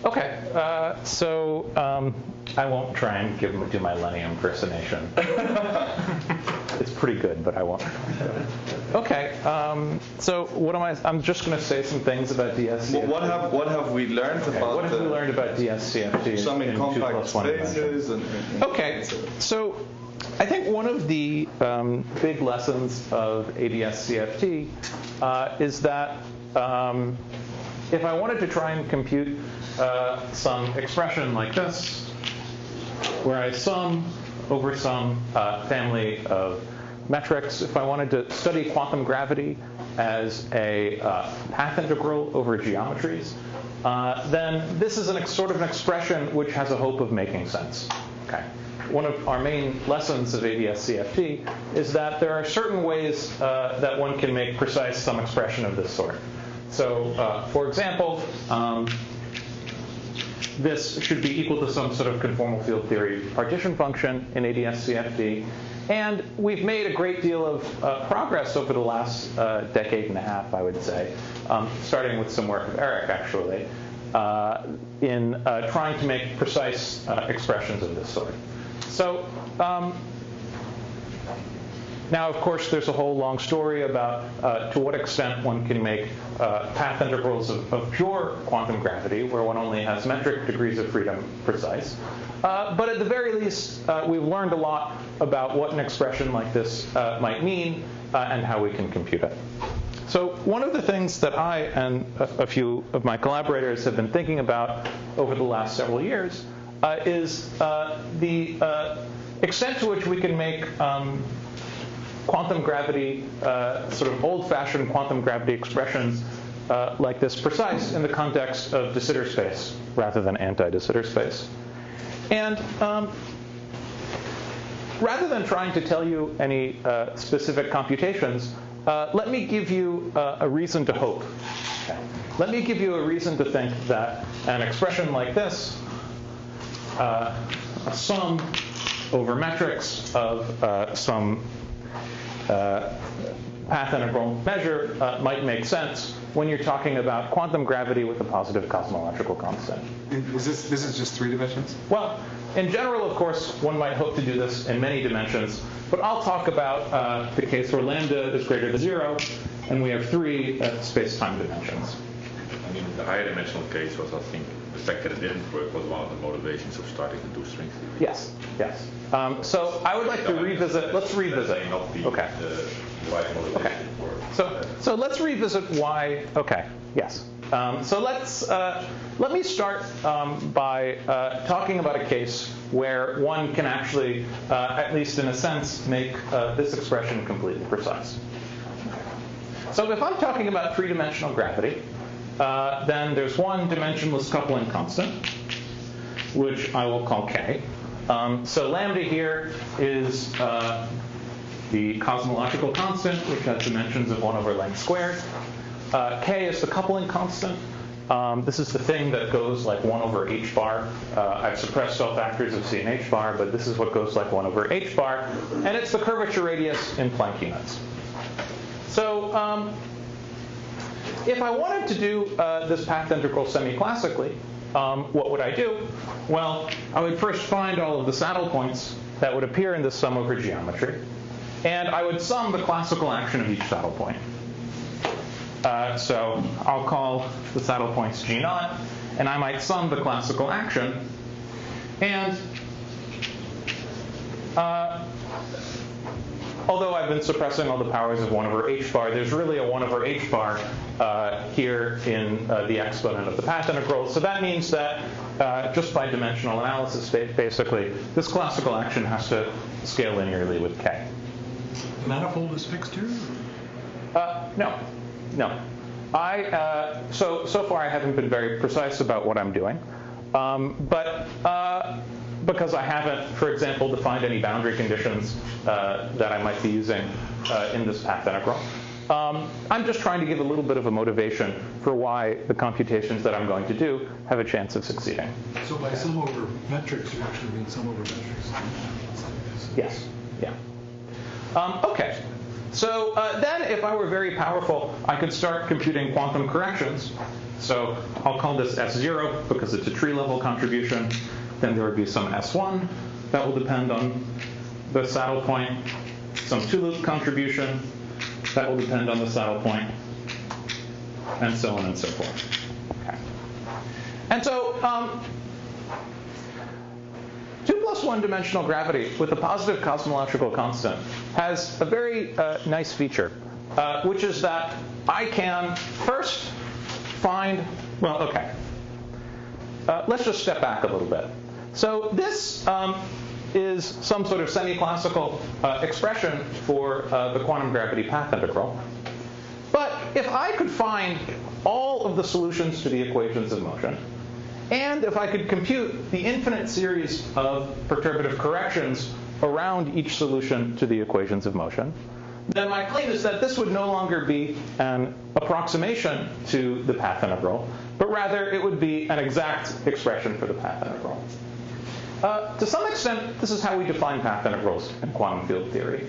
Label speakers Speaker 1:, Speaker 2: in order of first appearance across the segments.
Speaker 1: Okay, I won't try and do my Lenny impersonation. It's pretty good, but I won't. Okay, so what am I? I'm just going to say some things about DSCFT.
Speaker 2: What have we learned about?
Speaker 1: What have we learned about DSCFT?
Speaker 2: Some in compact spaces
Speaker 1: okay, so I think one of the big lessons of ADS-CFT is that if I wanted to try and compute some expression like this, where I sum over some family of metrics, if I wanted to study quantum gravity as a path integral over geometries, then this is sort of an expression which has a hope of making sense. Okay. One of our main lessons of ADS-CFT is that there are certain ways that one can make precise some expression of this sort. So, for example, this should be equal to some sort of conformal field theory partition function in ADS-CFT. And we've made a great deal of progress over the last decade and a half, I would say, starting with some work of Eric, actually, in trying to make precise expressions of this sort. So now, of course, there's a whole long story about to what extent one can make path integrals of pure quantum gravity, where one only has metric degrees of freedom precise. But at the very least, we've learned a lot about what an expression like this might mean and how we can compute it. So one of the things that I and a few of my collaborators have been thinking about over the last several years is the extent to which we can make quantum gravity, sort of old-fashioned quantum gravity expressions like this precise in the context of de Sitter space rather than anti-de Sitter space. And rather than trying to tell you any specific computations, let me give you a reason to hope. Okay. Let me give you a reason to think that an expression like this, a sum over metrics of some path integral measure might make sense when you're talking about quantum gravity with a positive cosmological constant.
Speaker 3: This is just 3 dimensions?
Speaker 1: Well, in general, of course, one might hope to do this in many dimensions. But I'll talk about the case where lambda is greater than 0, and we have 3 space-time dimensions.
Speaker 4: I mean, the higher dimensional case was, I think, the fact that it didn't work was one of the motivations of starting to do string theory.
Speaker 1: Yes, yes. So I would like to revisit. Let's revisit. Okay. Okay. So let's revisit why. Okay. Yes. So let me start by talking about a case where one can actually, at least in a sense, make this expression completely precise. So if I'm talking about 3-dimensional gravity, then there's one dimensionless coupling constant, which I will call k. So lambda here is the cosmological constant, which has dimensions of 1 over length squared. K is the coupling constant. This is the thing that goes like 1 over h bar. I've suppressed all factors of c and h bar, but this is what goes like 1 over h bar. And it's the curvature radius in Planck units. So if I wanted to do this path integral semi-classically, what would I do? Well, I would first find all of the saddle points that would appear in this sum over geometry. And I would sum the classical action of each saddle point. So I'll call the saddle points G0, and I might sum the classical action. And although I've been suppressing all the powers of 1 over h bar, there's really a 1 over h bar here in the exponent of the path integral. So that means that just by dimensional analysis, basically, this classical action has to scale linearly with k.
Speaker 5: The manifold is fixed here?
Speaker 1: No. No. So far I haven't been very precise about what I'm doing. But because I haven't, for example, defined any boundary conditions that I might be using in this path integral, I'm just trying to give a little bit of a motivation for why the computations that I'm going to do have a chance of succeeding.
Speaker 5: So by sum over metrics, you actually mean sum over metrics?
Speaker 1: Yes. Yeah. Okay. So then, if I were very powerful, I could start computing quantum corrections. So I'll call this S0 because it's a tree-level contribution. Then there would be some S1 that will depend on the saddle point, some two-loop contribution that will depend on the saddle point, and so on and so forth. Okay. And so 2 plus 1 dimensional gravity with a positive cosmological constant has a very nice feature, which is that I can first find, well, okay. Let's just step back a little bit. So this is some sort of semi-classical expression for the quantum gravity path integral. But if I could find all of the solutions to the equations of motion, and if I could compute the infinite series of perturbative corrections around each solution to the equations of motion, then my claim is that this would no longer be an approximation to the path integral, but rather it would be an exact expression for the path integral. To some extent, this is how we define path integrals in quantum field theory.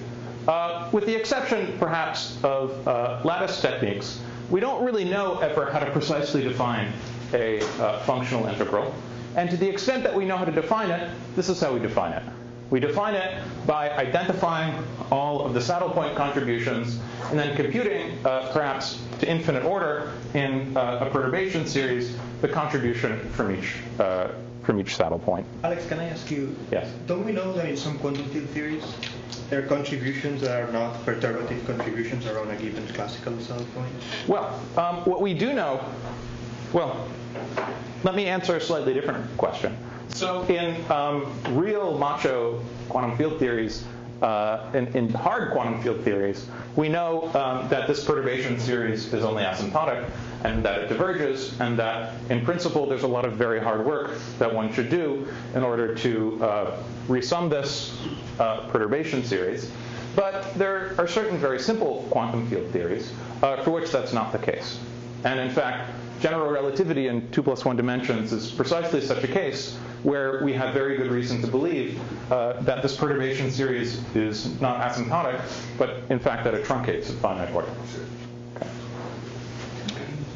Speaker 1: With the exception, perhaps, of lattice techniques, we don't really know ever how to precisely define a functional integral. And to the extent that we know how to define it, this is how we define it. We define it by identifying all of the saddle point contributions and then computing, perhaps to infinite order in a perturbation series, the contribution from each saddle point.
Speaker 6: Alex, can I ask you?
Speaker 1: Yes.
Speaker 6: Don't we know that in some quantum field theories, there are contributions that are not perturbative contributions around a given classical saddle point?
Speaker 1: Well, what we do know, well, let me answer a slightly different question. So in real macho quantum field theories, in hard quantum field theories, we know that this perturbation series is only asymptotic and that it diverges, and that in principle there's a lot of very hard work that one should do in order to resum this perturbation series. But there are certain very simple quantum field theories for which that's not the case. And in fact, general relativity in 2 plus 1 dimensions is precisely such a case where we have very good reason to believe that this perturbation series is not asymptotic, but in fact that it truncates at finite order. Okay.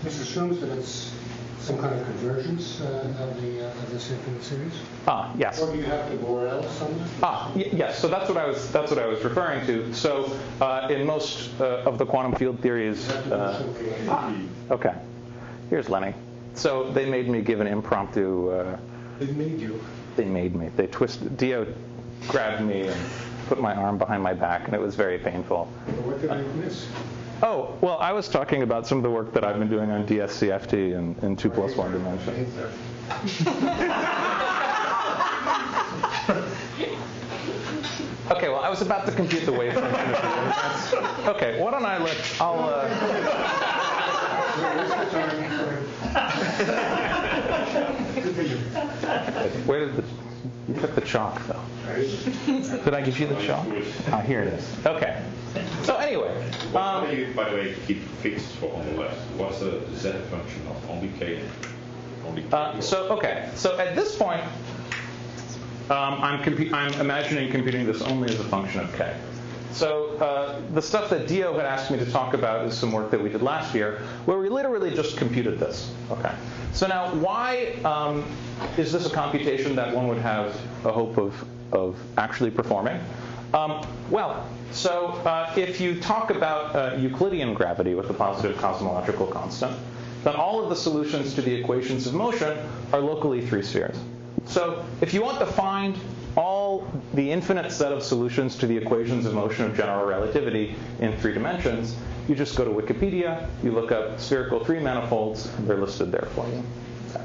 Speaker 7: This assumes that it's some kind of convergence of this infinite series.
Speaker 1: Yes.
Speaker 7: Or do you have to Borel somewhere?
Speaker 1: Yes. So that's what I was referring to. So in most of the quantum field theories. Okay. Here's Lenny. So they made me give an impromptu.
Speaker 7: They made you.
Speaker 1: They made me. They twisted. Dio grabbed me and put my arm behind my back, and it was very painful.
Speaker 7: What did I miss?
Speaker 1: Oh, well, I was talking about some of the work that I've been doing on DSCFT in 2 plus 1 dimensions. Okay, well, I was about to compute the wave function. Okay, why don't I'll. Where did you took the chalk, though? Did I give you the chalk? Here it is. Okay. So anyway.
Speaker 4: What do you, by the way, keep fixed for on the left? What's the z function of only k? Only k
Speaker 1: so at this point, I'm imagining computing this only as a function of k. So the stuff that Dio had asked me to talk about is some work that we did last year, where we literally just computed this. Okay. So now, why is this a computation that one would have a hope of actually performing? If you talk about Euclidean gravity with a positive cosmological constant, then all of the solutions to the equations of motion are locally 3 spheres. So if you want to find all the infinite set of solutions to the equations of motion of general relativity in 3 dimensions, you just go to Wikipedia, you look up spherical 3 manifolds, and they're listed there for you. Okay.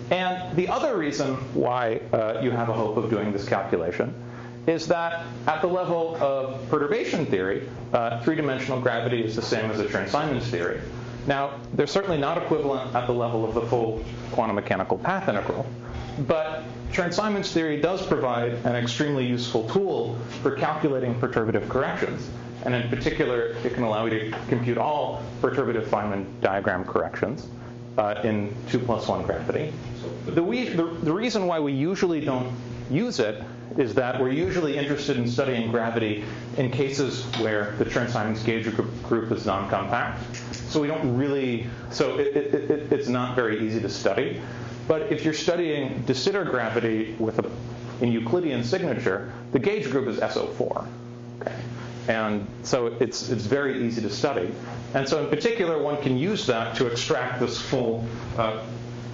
Speaker 1: And the other reason why you have a hope of doing this calculation is that at the level of perturbation theory, 3-dimensional gravity is the same as a Chern-Simons theory. Now, they're certainly not equivalent at the level of the full quantum mechanical path integral, but Chern-Simons theory does provide an extremely useful tool for calculating perturbative corrections. And in particular, it can allow you to compute all perturbative Feynman diagram corrections in 2 plus 1 gravity. The reason why we usually don't use it is that we're usually interested in studying gravity in cases where the Chern-Simons gauge group is non-compact. So we don't really, so it's not very easy to study. But if you're studying de Sitter gravity in Euclidean signature, the gauge group is SO4. Okay. And so it's very easy to study. And so in particular, one can use that to extract this full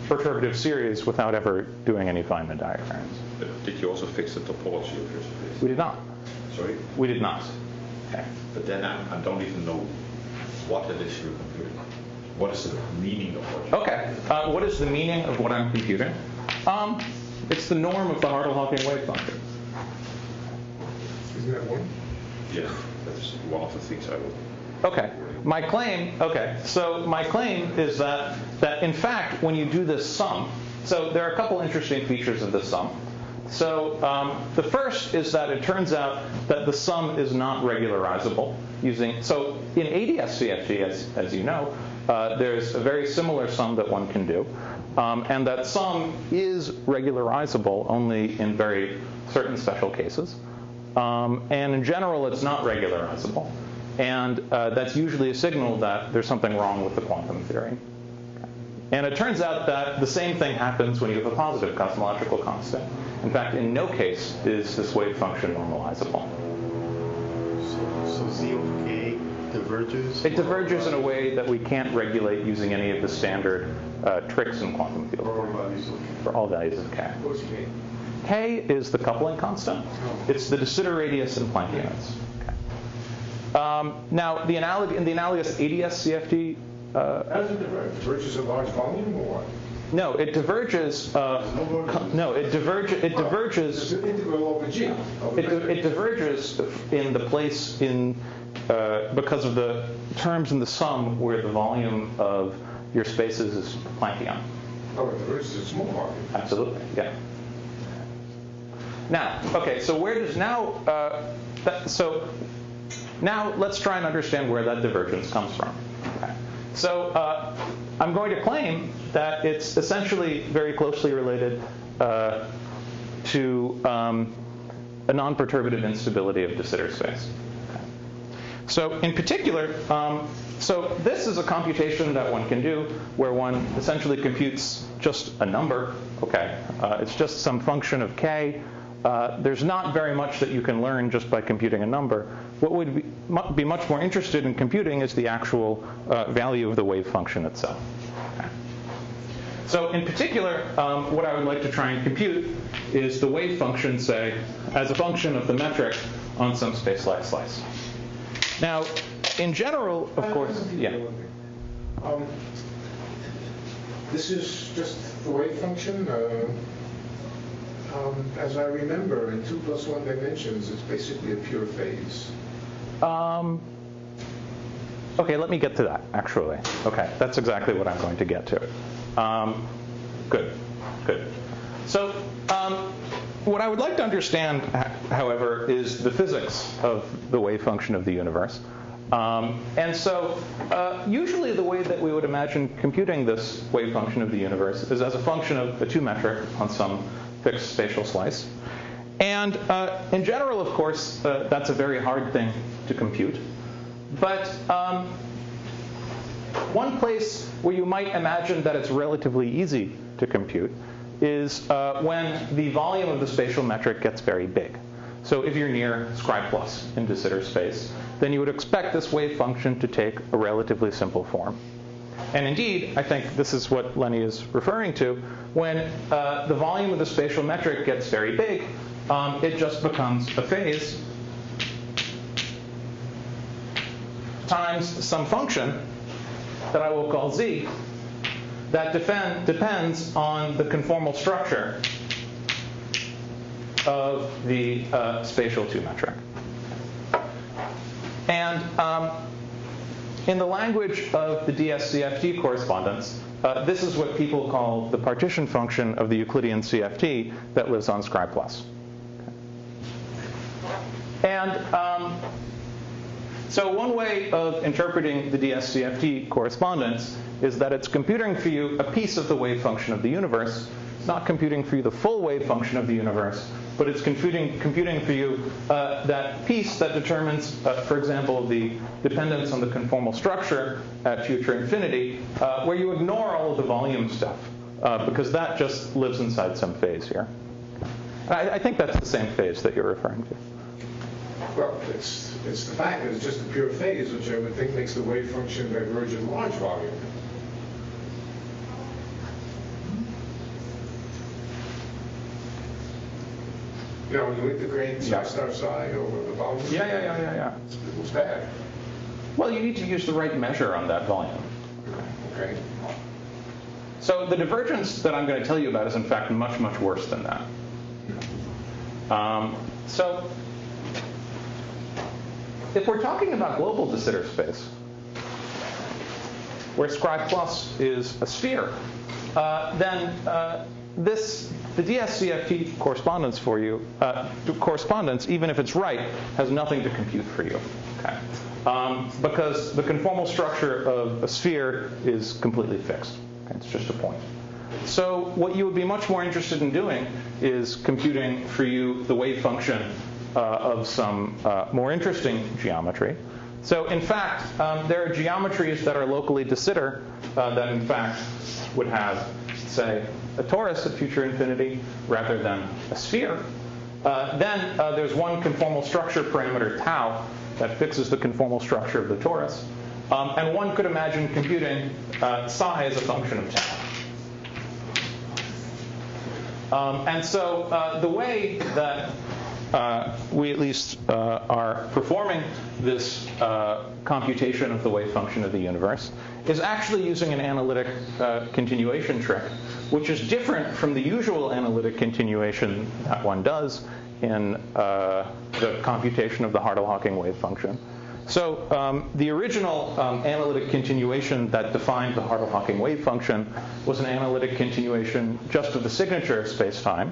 Speaker 1: perturbative series without ever doing any Feynman diagrams.
Speaker 4: Did you also fix the topology of your space?
Speaker 1: We did not.
Speaker 4: Sorry?
Speaker 1: We did not. Okay.
Speaker 4: But then I don't even know what it is you're computing. What is the meaning of what you're
Speaker 1: Okay. What is the meaning of what I'm computing? It's the norm of the Hartle-Hawking wave function.
Speaker 7: Isn't that one?
Speaker 4: Yeah, that's one of the things I would.
Speaker 1: Okay. My claim is that in fact, when you do this sum, so there are a couple interesting features of this sum. So the first is that it turns out that the sum is not regularizable using, so in ADS-CFT, as you know, there's a very similar sum that one can do. And that sum is regularizable only in very certain special cases. And in general, it's not regularizable. And that's usually a signal that there's something wrong with the quantum theory. And it turns out that the same thing happens when you have a positive cosmological constant. In fact, in no case is this wave function normalizable.
Speaker 6: So Z of K diverges?
Speaker 1: It diverges in a way that we can't regulate using any of the standard tricks in quantum field theory for all values of K.
Speaker 7: What's K?
Speaker 1: K is the coupling constant. It's the de Sitter radius in Planck units. Okay. Now, in the analogous ADS-CFT.
Speaker 7: As it diverges a large volume or what?
Speaker 1: No, it diverges. No, it diverges. It diverges.
Speaker 7: It's an integral over G.
Speaker 1: It diverges in the place because of the terms in the sum where the volume of your spaces is Planckian.
Speaker 7: Oh, it diverges a small volume.
Speaker 1: Absolutely, yeah. Now, okay, so where does so now let's try and understand where that divergence comes from. Okay. So I'm going to claim that it's essentially very closely related to a non-perturbative instability of de Sitter space. Okay. So in particular, so this is a computation that one can do where one essentially computes just a number. Okay, it's just some function of k. There's not very much that you can learn just by computing a number. What would be much more interested in computing is the actual value of the wave function itself. Okay. So in particular, what I would like to try and compute is the wave function, say, as a function of the metric on some space-like slice. Now, in general, of course, yeah.
Speaker 7: This is just the wave function. As I remember, in 2 + 1 dimensions, it's basically a pure phase.
Speaker 1: Okay, let me get to that, actually. Okay, that's exactly what I'm going to get to. Good. So what I would like to understand, however, is the physics of the wave function of the universe. And so usually the way that we would imagine computing this wave function of the universe is as a function of a 2 metric on some fixed spatial slice. And in general, of course, that's a very hard thing to compute. But one place where you might imagine that it's relatively easy to compute is when the volume of the spatial metric gets very big. So if you're near Scri plus in de Sitter space, then you would expect this wave function to take a relatively simple form. And indeed, I think this is what Lenny is referring to. When the volume of the spatial metric gets very big, it just becomes a phase times some function that I will call z that depends on the conformal structure of the spatial 2 metric. And in the language of the DS-CFT correspondence, this is what people call the partition function of the Euclidean CFT that lives on Scri plus. Okay. And so one way of interpreting the DS-CFT correspondence is that it's computing for you a piece of the wave function of the universe. It's not computing for you the full wave function of the universe, but it's computing for you that piece that determines, for example, the dependence on the conformal structure at future infinity, where you ignore all of the volume stuff, because that just lives inside some phase here. I think that's the same phase that you're referring to.
Speaker 8: Well, it's the fact that it's just a pure phase, which I would think makes the wave function diverge in large volume. You know, when you integrate star psi over the volume.
Speaker 1: Yeah.
Speaker 8: It's bad.
Speaker 1: Well, you need to use the right measure on that volume.
Speaker 8: Okay.
Speaker 1: So the divergence that I'm going to tell you about is in fact much, much worse than that. So if we're talking about global de Sitter space, where Scri plus is a sphere, then the DSCFT correspondence for you, correspondence, even if it's right, has nothing to compute for you. Okay. Because the conformal structure of a sphere is completely fixed. Okay? It's just a point. So what you would be much more interested in doing is computing for you the wave function of some more interesting geometry. So in fact, there are geometries that are locally de Sitter that in fact would have, say, a torus at future infinity rather than a sphere. Then there's one conformal structure parameter tau that fixes the conformal structure of the torus. And one could imagine computing psi as a function of tau. And so the way that we at least are performing this computation of the wave function of the universe is actually using an analytic continuation trick, which is different from the usual analytic continuation that one does in the computation of the Hartle-Hawking wave function. So the original analytic continuation that defined the Hartle-Hawking wave function was an analytic continuation just of the signature of space-time.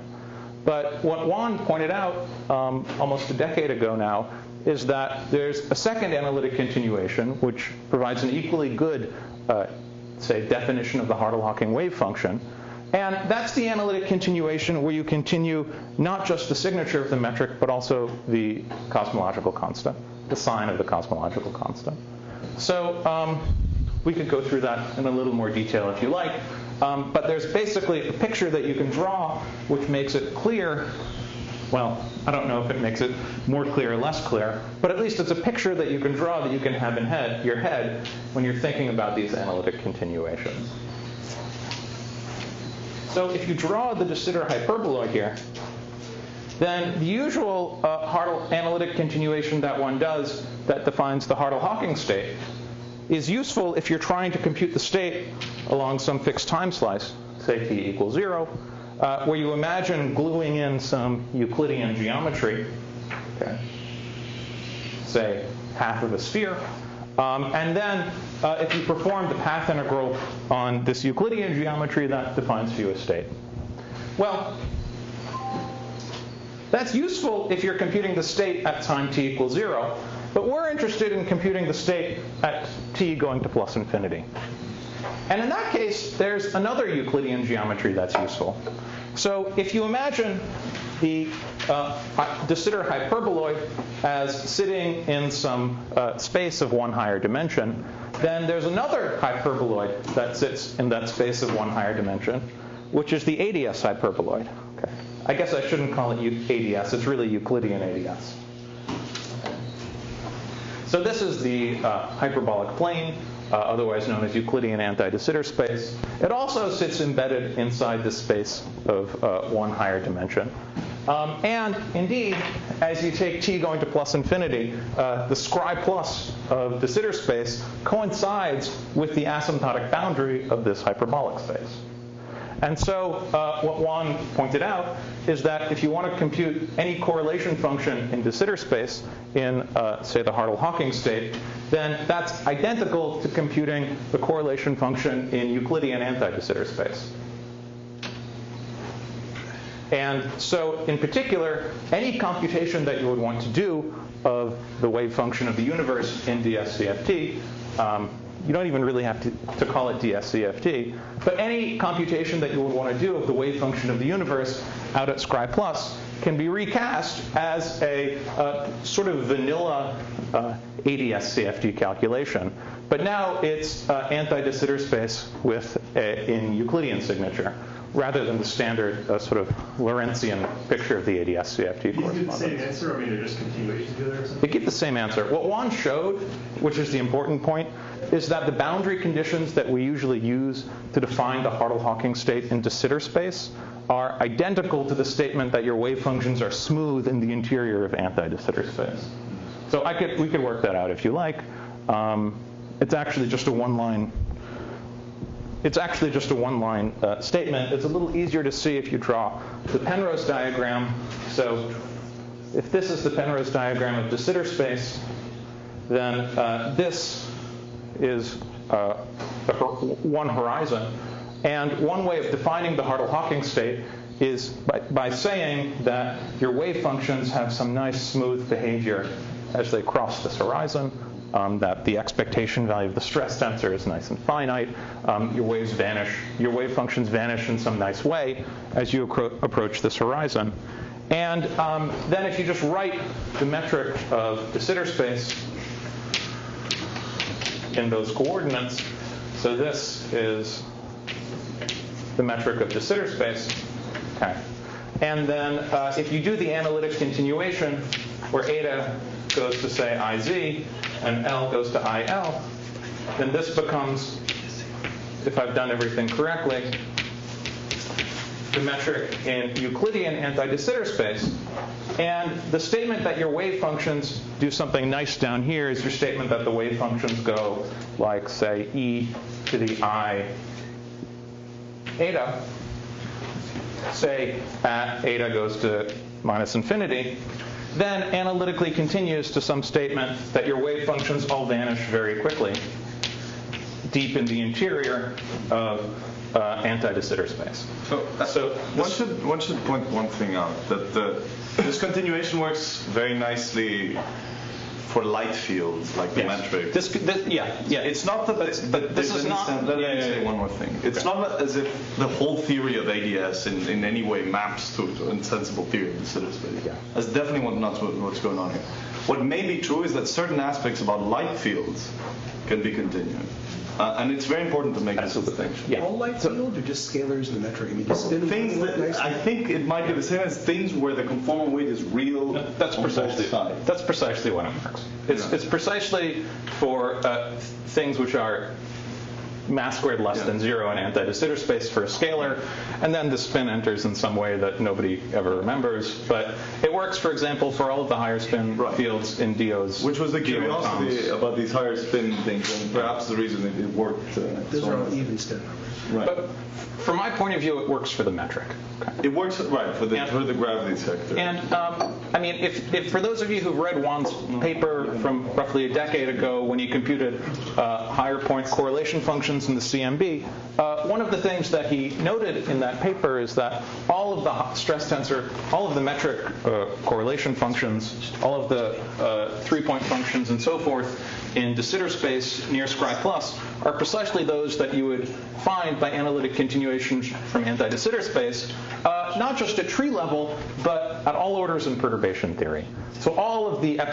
Speaker 1: But what Juan pointed out almost a decade ago now is that there's a second analytic continuation which provides an equally good, say, definition of the Hartle-Hawking wave function. And that's the analytic continuation where you continue not just the signature of the metric, but also the cosmological constant, the sign of the cosmological constant. So we could go through that in a little more detail if you like. But there's basically a picture that you can draw which makes it clear. Well, I don't know if it makes it more clear or less clear, but at least it's a picture that you can draw that you can have in your head when you're thinking about these analytic continuations. So if you draw the de Sitter hyperboloid here, then the usual Hartle analytic continuation that one does that defines the Hartle-Hawking state is useful if you're trying to compute the state along some fixed time slice, say t equals 0, where you imagine gluing in some Euclidean geometry, okay, say half of a sphere, and then if you perform the path integral on this Euclidean geometry, that defines for you a state. Well, that's useful if you're computing the state at time t equals 0, but we're interested in computing the state at t going to plus infinity. And in that case, there's another Euclidean geometry that's useful. So if you imagine the de Sitter hyperboloid as sitting in some space of one higher dimension, then there's another hyperboloid that sits in that space of one higher dimension, which is the ADS hyperboloid. Okay. I guess I shouldn't call it ADS. It's really Euclidean ADS. So this is the hyperbolic plane, otherwise known as Euclidean anti-de Sitter space. It also sits embedded inside the space of one higher dimension. And indeed, as you take t going to plus infinity, the Scri plus of de Sitter space coincides with the asymptotic boundary of this hyperbolic space. And so what Juan pointed out is that if you want to compute any correlation function in de Sitter space in, say, the Hartle-Hawking state, then that's identical to computing the correlation function in Euclidean anti-de Sitter space. And so, in particular, any computation that you would want to do of the wave function of the universe in DSCFT, you don't even really have to call it DSCFT, but any computation that you would want to do of the wave function of the universe out at Scri plus can be recast as a sort of vanilla ADS-CFT calculation. But now it's anti-de Sitter space with in Euclidean signature, rather than the standard sort of Lorentzian picture of the ADS-CFT correspondence.
Speaker 9: Do you get the same answer? I mean, they're just continuations together or something?
Speaker 1: They get the same answer. What Juan showed, which is the important point, is that the boundary conditions that we usually use to define the Hartle-Hawking state in de Sitter space are identical to the statement that your wave functions are smooth in the interior of anti-de Sitter space. So we could work that out if you like. It's actually just a one-line. It's actually just a one-line statement. It's a little easier to see if you draw the Penrose diagram. So if this is the Penrose diagram of de Sitter space, then this is one horizon. And one way of defining the Hartle-Hawking state is by saying that your wave functions have some nice smooth behavior as they cross this horizon. That the expectation value of the stress tensor is nice and finite. Your wave functions vanish in some nice way as you approach this horizon. And then if you just write the metric of de Sitter space in those coordinates, so this is the metric of de Sitter space. Okay. And then if you do the analytic continuation, where eta goes to, say, IZ, and L goes to IL, then this becomes, if I've done everything correctly, the metric in Euclidean anti-de Sitter space. And the statement that your wave functions do something nice down here is your statement that the wave functions go like, say, e to the I eta. Say at eta goes to minus infinity. Then analytically continues to some statement that your wave functions all vanish very quickly deep in the interior of anti-de Sitter space.
Speaker 2: So one should point one thing out, that this continuation works very nicely for light fields, like the metric. It's not that, but this is not. Let me say one more thing. It's not as if the whole theory of ADS in any way maps to insensible theory of de Sitter space. Yeah. That's definitely not what's going on here. What may be true is that certain aspects about light fields can be continuous. And it's very important to make this distinction.
Speaker 10: Yeah. All light field or just scalars in the metric? I mean, just
Speaker 2: things that I think it might be the same as things where the conformal weight is real.
Speaker 1: That's precisely when it works. It's precisely for things which are mass squared less than 0 in anti-de Sitter space for a scalar, and then the spin enters in some way that nobody ever remembers. But it works, for example, for all of the higher spin fields in DOs.
Speaker 2: Which was the curiosity about these higher spin things, and perhaps the reason it worked.
Speaker 10: Those are all even spin numbers.
Speaker 2: Right.
Speaker 1: But from my point of view, it works for the metric. Okay.
Speaker 2: It works for the gravity sector.
Speaker 1: And I mean, if for those of you who've read Juan's paper from roughly a decade ago when he computed higher point correlation functions in the CMB, one of the things that he noted in that paper is that all of the stress tensor, all of the metric correlation functions, all of the 3-point functions and so forth in de Sitter space near Scri plus are precisely those that you would find by analytic continuation from anti-de Sitter space, not just at tree level, but at all orders in perturbation theory. So all of the I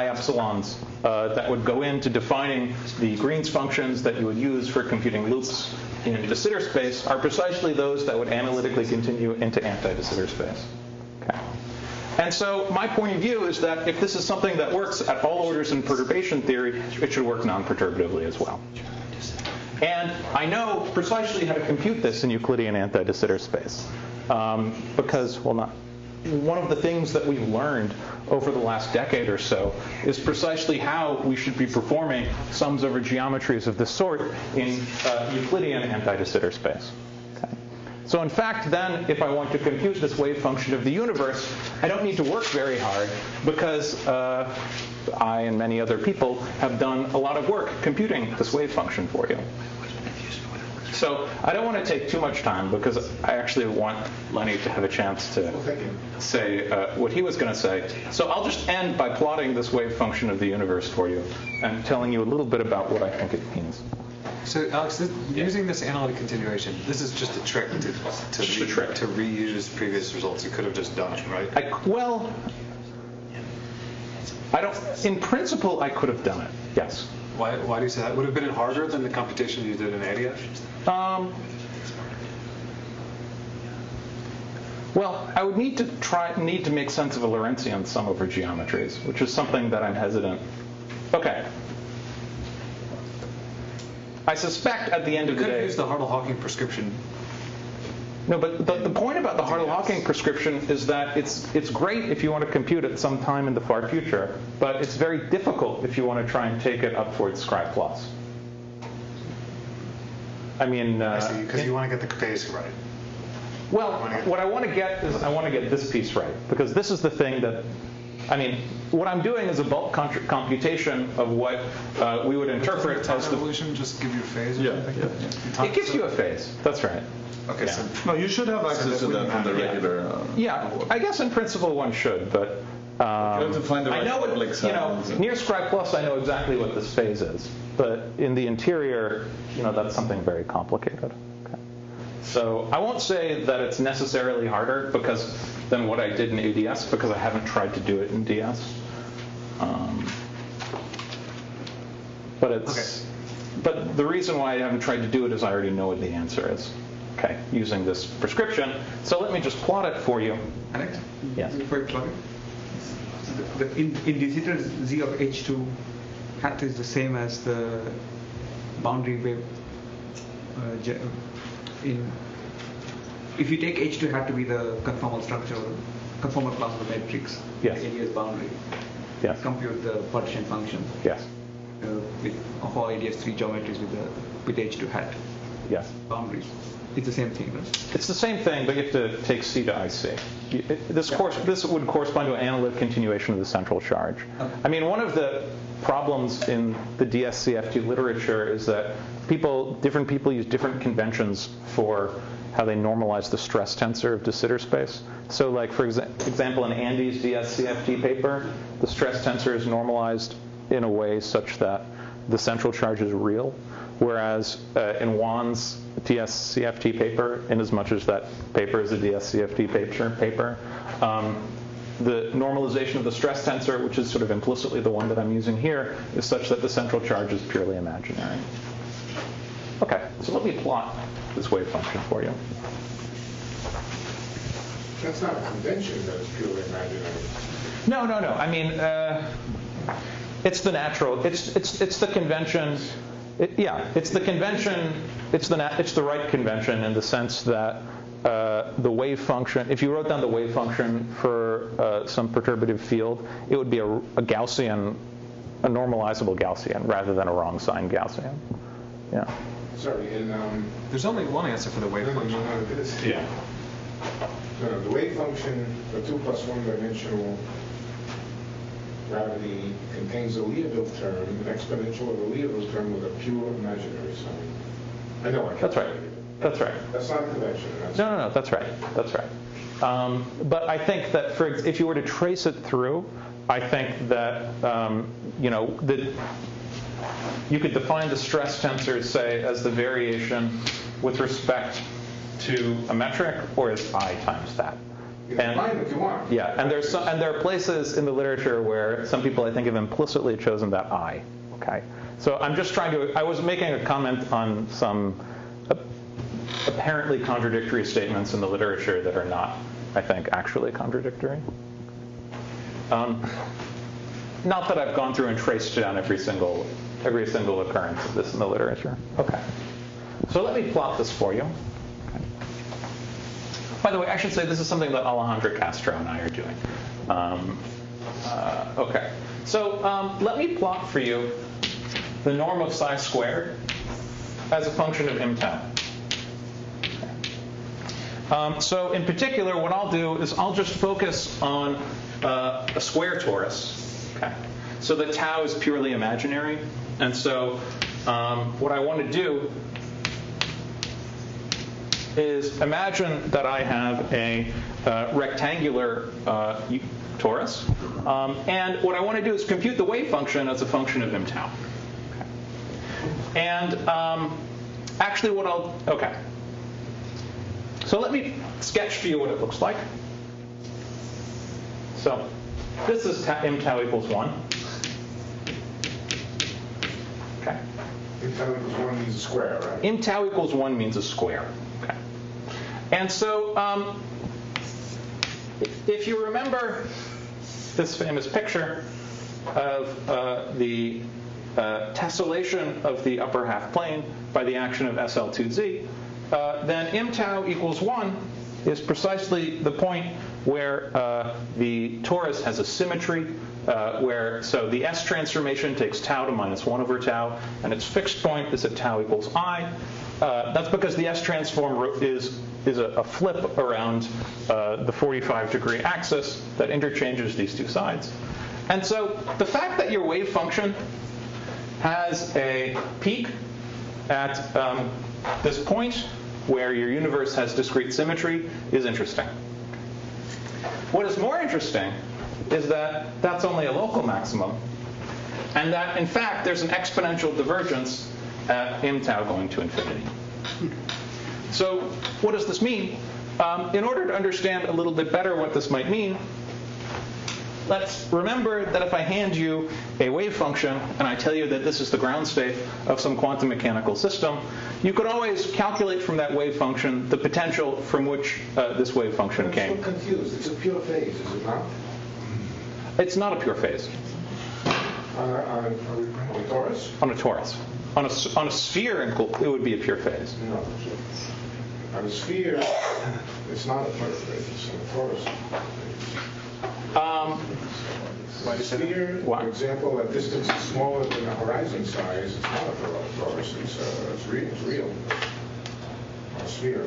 Speaker 1: epsilons that would go into defining the Green's functions that you would use for computing loops in de Sitter space are precisely those that would analytically continue into anti-de Sitter space. Okay. And so my point of view is that if this is something that works at all orders in perturbation theory, it should work non-perturbatively as well. And I know precisely how to compute this in Euclidean anti-de Sitter space. Because, well, not one of the things that we've learned over the last decade or so is precisely how we should be performing sums over geometries of this sort in Euclidean anti-de Sitter space. So in fact, then, if I want to compute this wave function of the universe, I don't need to work very hard because I and many other people have done a lot of work computing this wave function for you. So I don't want to take too much time because I actually want Lenny to have a chance to say what he was going to say. So I'll just end by plotting this wave function of the universe for you and telling you a little bit about what I think it means.
Speaker 3: So, Alex, using this analytic continuation, this is just a trick to reuse previous results. You could have just done it, right?
Speaker 1: I don't. In principle, I could have done it. Yes.
Speaker 3: Why do you say that? Would it have been harder than the computation you did in ADF?
Speaker 1: Well, I would need to make sense of a Lorentzian sum over geometries, which is something that I'm hesitant. Okay. I suspect at the end of the day...
Speaker 3: You could have used the Hartle-Hawking prescription.
Speaker 1: No, but the point about the Hartle-Hawking prescription is that it's great if you want to compute it sometime in the far future, but it's very difficult if you want to try and take it up towards Scri+. I mean...
Speaker 3: I see, because you want to get the phase right.
Speaker 1: Well, what I want to get is I want to get this piece right, because this is the thing that... I mean, what I'm doing is a bulk computation of what we would interpret as the...
Speaker 3: Evolution just give you a phase or something?
Speaker 1: Yeah. It gives you a phase. That's right.
Speaker 3: Okay,
Speaker 1: yeah.
Speaker 3: So...
Speaker 2: No, you should have access to that from the regular...
Speaker 1: yeah, I guess in principle one should, but...
Speaker 2: you have to find the right public sounds.
Speaker 1: Near Scri+, I know exactly what this phase is, but in the interior, that's something very complicated. Okay. So I won't say that it's necessarily harder than what I did in ADS, because I haven't tried to do it in DS. But the reason why I haven't tried to do it is I already know what the answer is. Okay, using this prescription. So let me just plot it for you.
Speaker 11: Alex?
Speaker 1: Yes.
Speaker 11: Before you plot it, in de Sitter, Z of H2 hat is the same as the boundary wave. If you take H2 hat to be the conformal structure, conformal class of the matrix,
Speaker 1: yes.
Speaker 11: the ADS boundary,
Speaker 1: yes.
Speaker 11: compute the partition function.
Speaker 1: Yes.
Speaker 11: Of all ADS3 geometries with H2 hat.
Speaker 1: Yes.
Speaker 11: Boundaries. It's the same thing, right?
Speaker 1: It's the same thing, but you have to take C to IC. This would correspond to an analytic continuation of the central charge. Okay. I mean, one of the problems in the DSCFT literature is that different people use different conventions for how they normalize the stress tensor of de Sitter space. So, like for example, in Andy's DSCFT paper, the stress tensor is normalized in a way such that the central charge is real, whereas in Juan's DSCFT paper, in as much as that paper is a DSCFT paper, the normalization of the stress tensor, which is sort of implicitly the one that I'm using here, is such that the central charge is purely imaginary. Okay, so let me plot this wave function for you.
Speaker 8: That's not a convention that is purely imaginary.
Speaker 1: No. I mean, it's the natural. It's the convention. It's the convention. It's the right convention in the sense that the wave function. If you wrote down the wave function for some perturbative field, it would be a Gaussian, a normalizable Gaussian, rather than a wrong sign Gaussian. Yeah.
Speaker 8: Sorry,
Speaker 3: there's only one answer for the wave function.
Speaker 1: Yeah.
Speaker 8: No, the wave function for 2 + 1 dimensional gravity contains a Leopold term, an exponential of a Leopold term with a pure imaginary sign. I know.
Speaker 1: That's right. That's right.
Speaker 8: That's not a convention.
Speaker 1: No. That's right. That's right. But I think that if you were to trace it through, I think that you could define the stress tensor, say, as the variation with respect to a metric, or as I times that.
Speaker 8: You can define what you want.
Speaker 1: Yeah, and there are places in the literature where some people, I think, have implicitly chosen that I. Okay, so I'm just I was making a comment on some apparently contradictory statements in the literature that are not, I think, actually contradictory. Not that I've gone through and traced down every single occurrence of this in the literature. Okay. So let me plot this for you. Okay. By the way, I should say this is something that Alejandro Castro and I are doing. Okay. So let me plot for you the norm of psi squared as a function of m tau. So in particular, what I'll do is I'll just focus on a square torus. Okay. So the tau is purely imaginary. And so what I want to do is imagine that I have a rectangular torus. And what I want to do is compute the wave function as a function of m tau. Okay. And actually what okay. So let me sketch for you what it looks like. So this is m tau equals 1. Okay.
Speaker 8: M tau equals 1 means a square, right?
Speaker 1: M tau equals 1 means a square. Okay. And so if you remember this famous picture of the tessellation of the upper half plane by the action of SL2Z, then m tau equals 1 is precisely the point where the torus has a symmetry, so the S transformation takes tau to minus 1 over tau, and its fixed point is at tau equals I. That's because the S transform is a flip around the 45-degree axis that interchanges these two sides. And so the fact that your wave function has a peak at this point where your universe has discrete symmetry is interesting. What is more interesting is that that's only a local maximum, and that, in fact, there's an exponential divergence at m tau going to infinity. So what does this mean? In order to understand a little bit better what this might mean, let's remember that if I hand you a wave function and I tell you that this is the ground state of some quantum mechanical system, you could always calculate from that wave function the potential from which this wave function came.
Speaker 8: I'm so confused. It's a pure phase, is it not?
Speaker 1: It's not a pure phase.
Speaker 8: On a torus?
Speaker 1: On a torus. On a sphere, it would be a pure phase.
Speaker 8: No. On a sphere, it's not a pure phase. It's a torus. A sphere, for example, at distances smaller than the horizon size, it's not a torus. It's real. A sphere.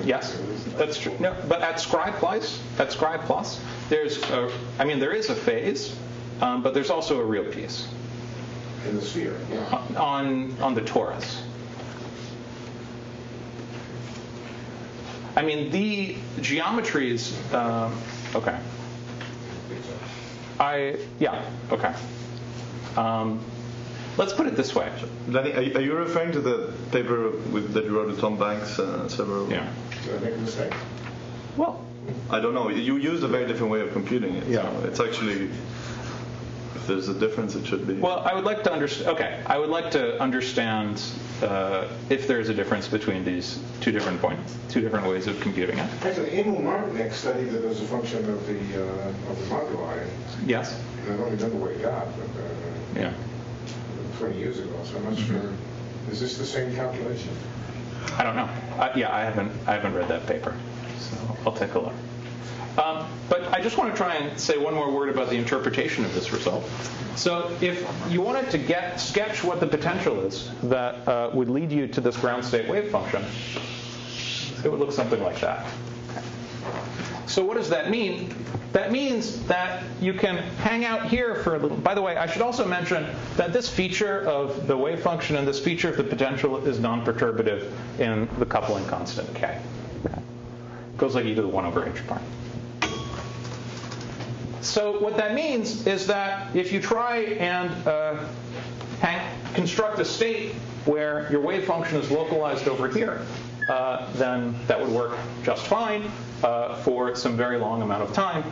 Speaker 1: Yes, that's true. No, but at Scribe Plus, there is a phase, but there's also a real piece.
Speaker 8: In the sphere, yeah.
Speaker 1: On the torus. I mean, the geometries. Okay. Okay. Let's put it this way.
Speaker 2: Lenny, are you referring to the paper that you wrote with Tom Banks several?
Speaker 1: Yeah.
Speaker 8: Did I make a mistake?
Speaker 1: Well,
Speaker 2: I don't know. You used a very different way of computing it.
Speaker 1: Yeah.
Speaker 2: So it's actually, if there's a difference, it should be.
Speaker 1: Well, I would like to understand. Okay, I would like to understand if there is a difference between these two different ways of computing it.
Speaker 8: Actually, Emil Martinek studied it as a function of the moduli.
Speaker 1: Yes.
Speaker 8: And I don't remember what he got, but
Speaker 1: yeah.
Speaker 8: 20 years ago, so I'm not sure. Is this the same calculation?
Speaker 1: I don't know. I haven't read that paper, so I'll take a look. But I just want to try and say one more word about the interpretation of this result. So if you wanted to sketch what the potential is that would lead you to this ground state wave function, it would look something like that. So what does that mean? That means that you can hang out here for a little. By the way, I should also mention that this feature of the wave function and this feature of the potential is non-perturbative in the coupling constant k. Okay. It goes like e to the 1 over h prime. So what that means is that if you try and construct a state where your wave function is localized over here, then that would work just fine for some very long amount of time.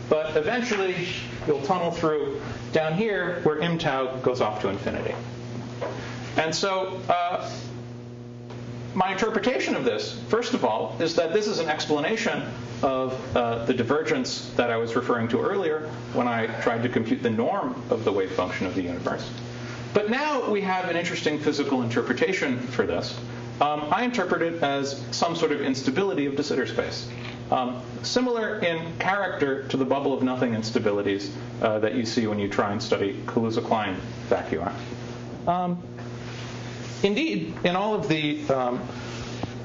Speaker 1: But eventually, you'll tunnel through down here where m tau goes off to infinity. And so my interpretation of this, first of all, is that this is an explanation of the divergence that I was referring to earlier when I tried to compute the norm of the wave function of the universe. But now we have an interesting physical interpretation for this. I interpret it as some sort of instability of de Sitter space. Similar in character to the bubble of nothing instabilities that you see when you try and study Kaluza-Klein vacui. Indeed, in all of the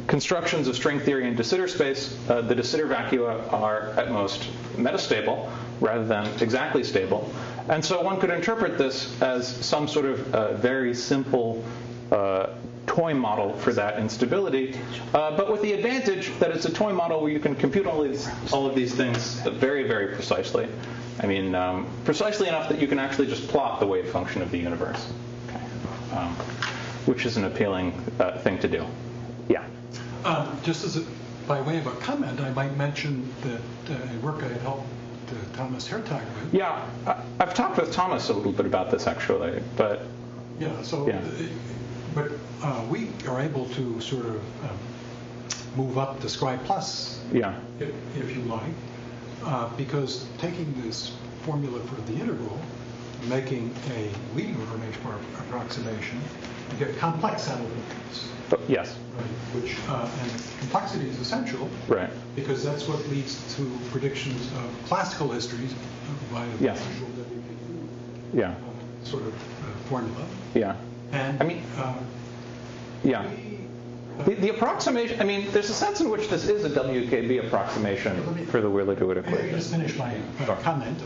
Speaker 1: constructions of string theory in de Sitter space, the de Sitter vacua are at most metastable rather than exactly stable. And so one could interpret this as some sort of very simple toy model for that instability, but with the advantage that it's a toy model where you can compute all of these things very, very precisely. I mean, precisely enough that you can actually just plot the wave function of the universe. Okay. an appealing thing to do. Yeah.
Speaker 5: Just by way of a comment, I might mention that a work I had helped Thomas Hertog with.
Speaker 1: Yeah, I've talked with Thomas a little bit about this actually, but
Speaker 5: yeah. So,
Speaker 1: yeah.
Speaker 5: But we are able to sort of move up to Scribe Plus,
Speaker 1: yeah,
Speaker 5: if you like, because taking this formula for the integral, making a leading information approximation, you get complex saddle points.
Speaker 1: Oh, yes.
Speaker 5: Right, which and complexity is essential,
Speaker 1: right?
Speaker 5: Because that's what leads to predictions of classical histories by the
Speaker 1: yes.
Speaker 5: usual WKU
Speaker 1: yeah.
Speaker 5: Sort of formula.
Speaker 1: Yeah.
Speaker 5: And
Speaker 1: I mean, yeah. The approximation, I mean, there's a sense in which this is a WKB approximation for the Wheeler-DeWitt equation.
Speaker 5: Let me just finish my comment.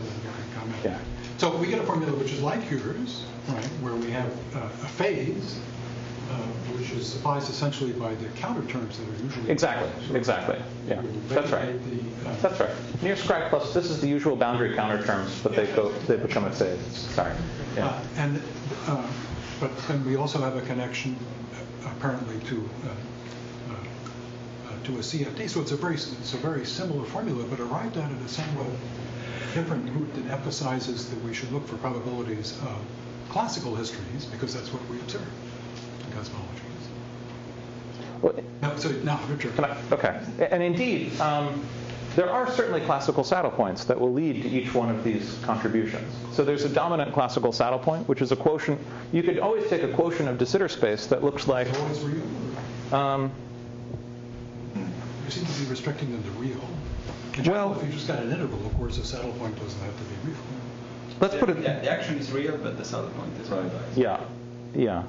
Speaker 1: Yeah.
Speaker 5: So we get a formula which is like yours, right, where we have a phase, which is supplies essentially by the counter terms that are usually...
Speaker 1: Exactly. Yeah, that's right. That's right. Near Scribe Plus, this is the usual boundary counter terms, but they become a phase. Sorry. Yeah.
Speaker 5: But then we also have a connection, apparently, to a CFD. So it's a very similar formula, but arrived at a somewhat different route that emphasizes that we should look for probabilities of classical histories, because that's what we observe in cosmologies.
Speaker 1: Well,
Speaker 5: now, Richard.
Speaker 1: Okay. And indeed, there are certainly classical saddle points that will lead to each one of these contributions. So there's a dominant classical saddle point, which is a quotient. You could always take a quotient of de Sitter space that looks like...
Speaker 5: Always real? You seem to be restricting them to real. Well, if you just got an interval, of course, the saddle point doesn't have to be real.
Speaker 1: Let's put it...
Speaker 11: Yeah, the action is real, but the saddle point is right.
Speaker 1: Yeah.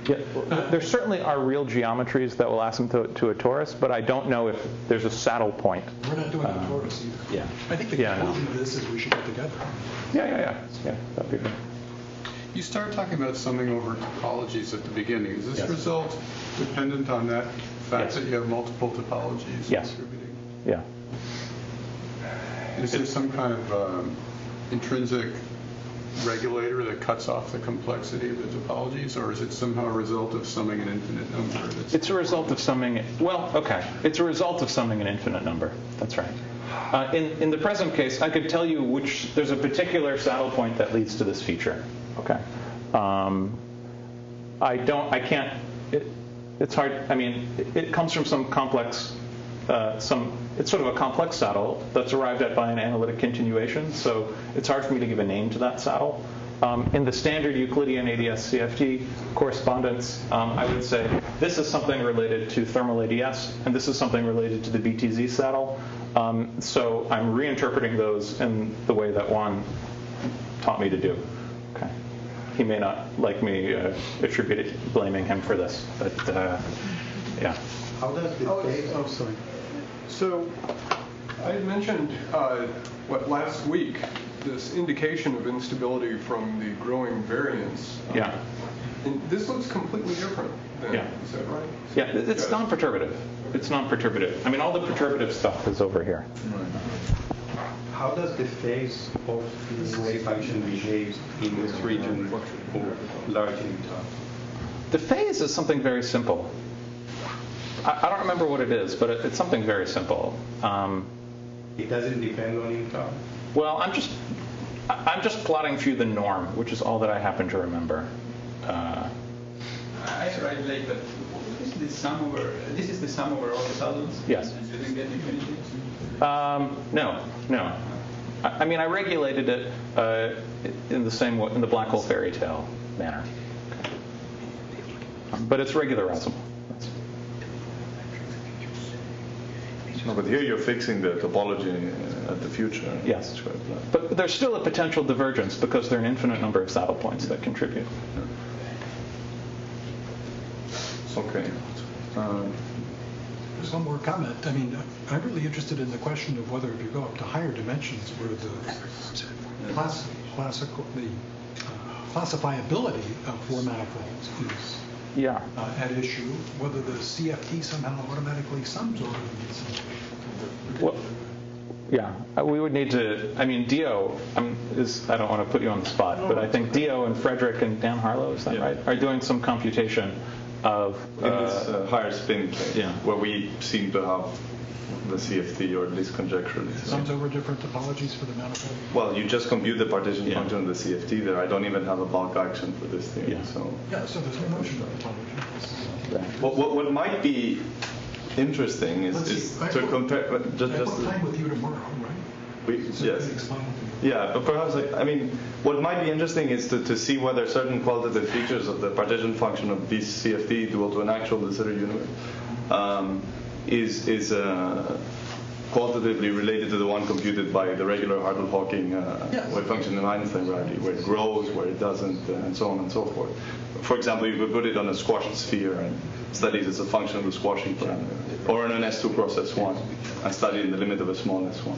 Speaker 1: There certainly are real geometries that will asymptote to a torus, but I don't know if there's a saddle point.
Speaker 5: We're not doing a torus either.
Speaker 1: Yeah.
Speaker 5: I think the conclusion of this is we should get together.
Speaker 1: Yeah, that'd be good.
Speaker 12: You started talking about summing over topologies at the beginning. Is this result dependent on that fact that you have multiple topologies contributing?
Speaker 1: Yeah.
Speaker 12: Is there some kind of intrinsic regulator that cuts off the complexity of the topologies, or is it somehow a result of summing an infinite number?
Speaker 1: It's a result of summing it. Well, okay. It's a result of summing an infinite number. That's right. In the present case, I could tell you which there's a particular saddle point that leads to this feature. Okay. It's hard. I mean, it comes from some complex. It's sort of a complex saddle that's arrived at by an analytic continuation, so it's hard for me to give a name to that saddle. In the standard Euclidean ADS-CFT correspondence, I would say this is something related to thermal ADS, and this is something related to the BTZ saddle. So I'm reinterpreting those in the way that Juan taught me to do. Okay. He may not like me blaming him for this, but yeah.
Speaker 6: How does the
Speaker 13: sorry. So I had mentioned last week this indication of instability from the growing variance.
Speaker 1: Yeah.
Speaker 13: And this looks completely different then, is that right?
Speaker 1: Yeah, it's non-perturbative. It's non-perturbative. I mean, all the perturbative stuff is over here.
Speaker 6: How does the phase of the wave function behave in this region or largely top?
Speaker 1: The phase is something very simple. I don't remember what it is, but it's something very simple.
Speaker 6: It doesn't depend on income?
Speaker 1: Well, I'm just plotting through the norm, which is all that I happen to remember.
Speaker 11: I arrived late, but this is the sum over all the saddles?
Speaker 1: Yes.
Speaker 11: And you didn't get infinity?
Speaker 1: No. I mean, I regulated it in the same way, in the black hole fairy tale manner. But it's regularizable.
Speaker 2: No, but here you're fixing the topology at the future.
Speaker 1: Yes. But there's still a potential divergence because there are an infinite number of saddle points that contribute.
Speaker 2: Okay.
Speaker 5: There's one more comment. I mean, I'm really interested in the question of whether if you go up to higher dimensions where the classifiability of four manifolds is at issue, whether the CFT somehow automatically sums over these.
Speaker 1: Yeah, we would need to. I mean, Dio I don't want to put you on the spot, but I think Dio and Frederick and Dan Harlow, is that right, are doing some computation of
Speaker 2: in this higher spin case, where we seem to have the CFT, or at least conjecturally.
Speaker 5: Sums over different topologies for the manifold?
Speaker 2: Well, you just compute the partition function of the CFT there. I don't even have a bulk action for this thing.
Speaker 5: Yeah, so there's no notion of topology.
Speaker 2: What might be interesting is to compare. Just
Speaker 5: time with you tomorrow, right?
Speaker 2: Yes. Yeah, but perhaps, what might be interesting is to see whether certain qualitative features of the partition function of this CFT dual to an actual de Sitter universe is qualitatively related to the one computed by the regular Hartle-Hawking wave function in Einstein gravity, where it grows, where it doesn't, and so on and so forth. For example, you could put it on a squashed sphere and study it as a function of the squashing parameter, or on an S2 cross S1 and study it in the limit of a small S1.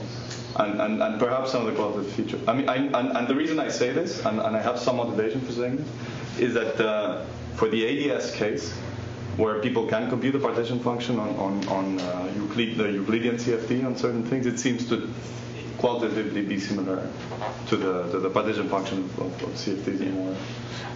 Speaker 2: And perhaps some of the qualitative features. And the reason I say this, and I have some motivation for saying this, is that for the ADS case, where people can compute the partition function on the Euclidean CFT on certain things, it seems to qualitatively be similar to the partition function of CFTs in more.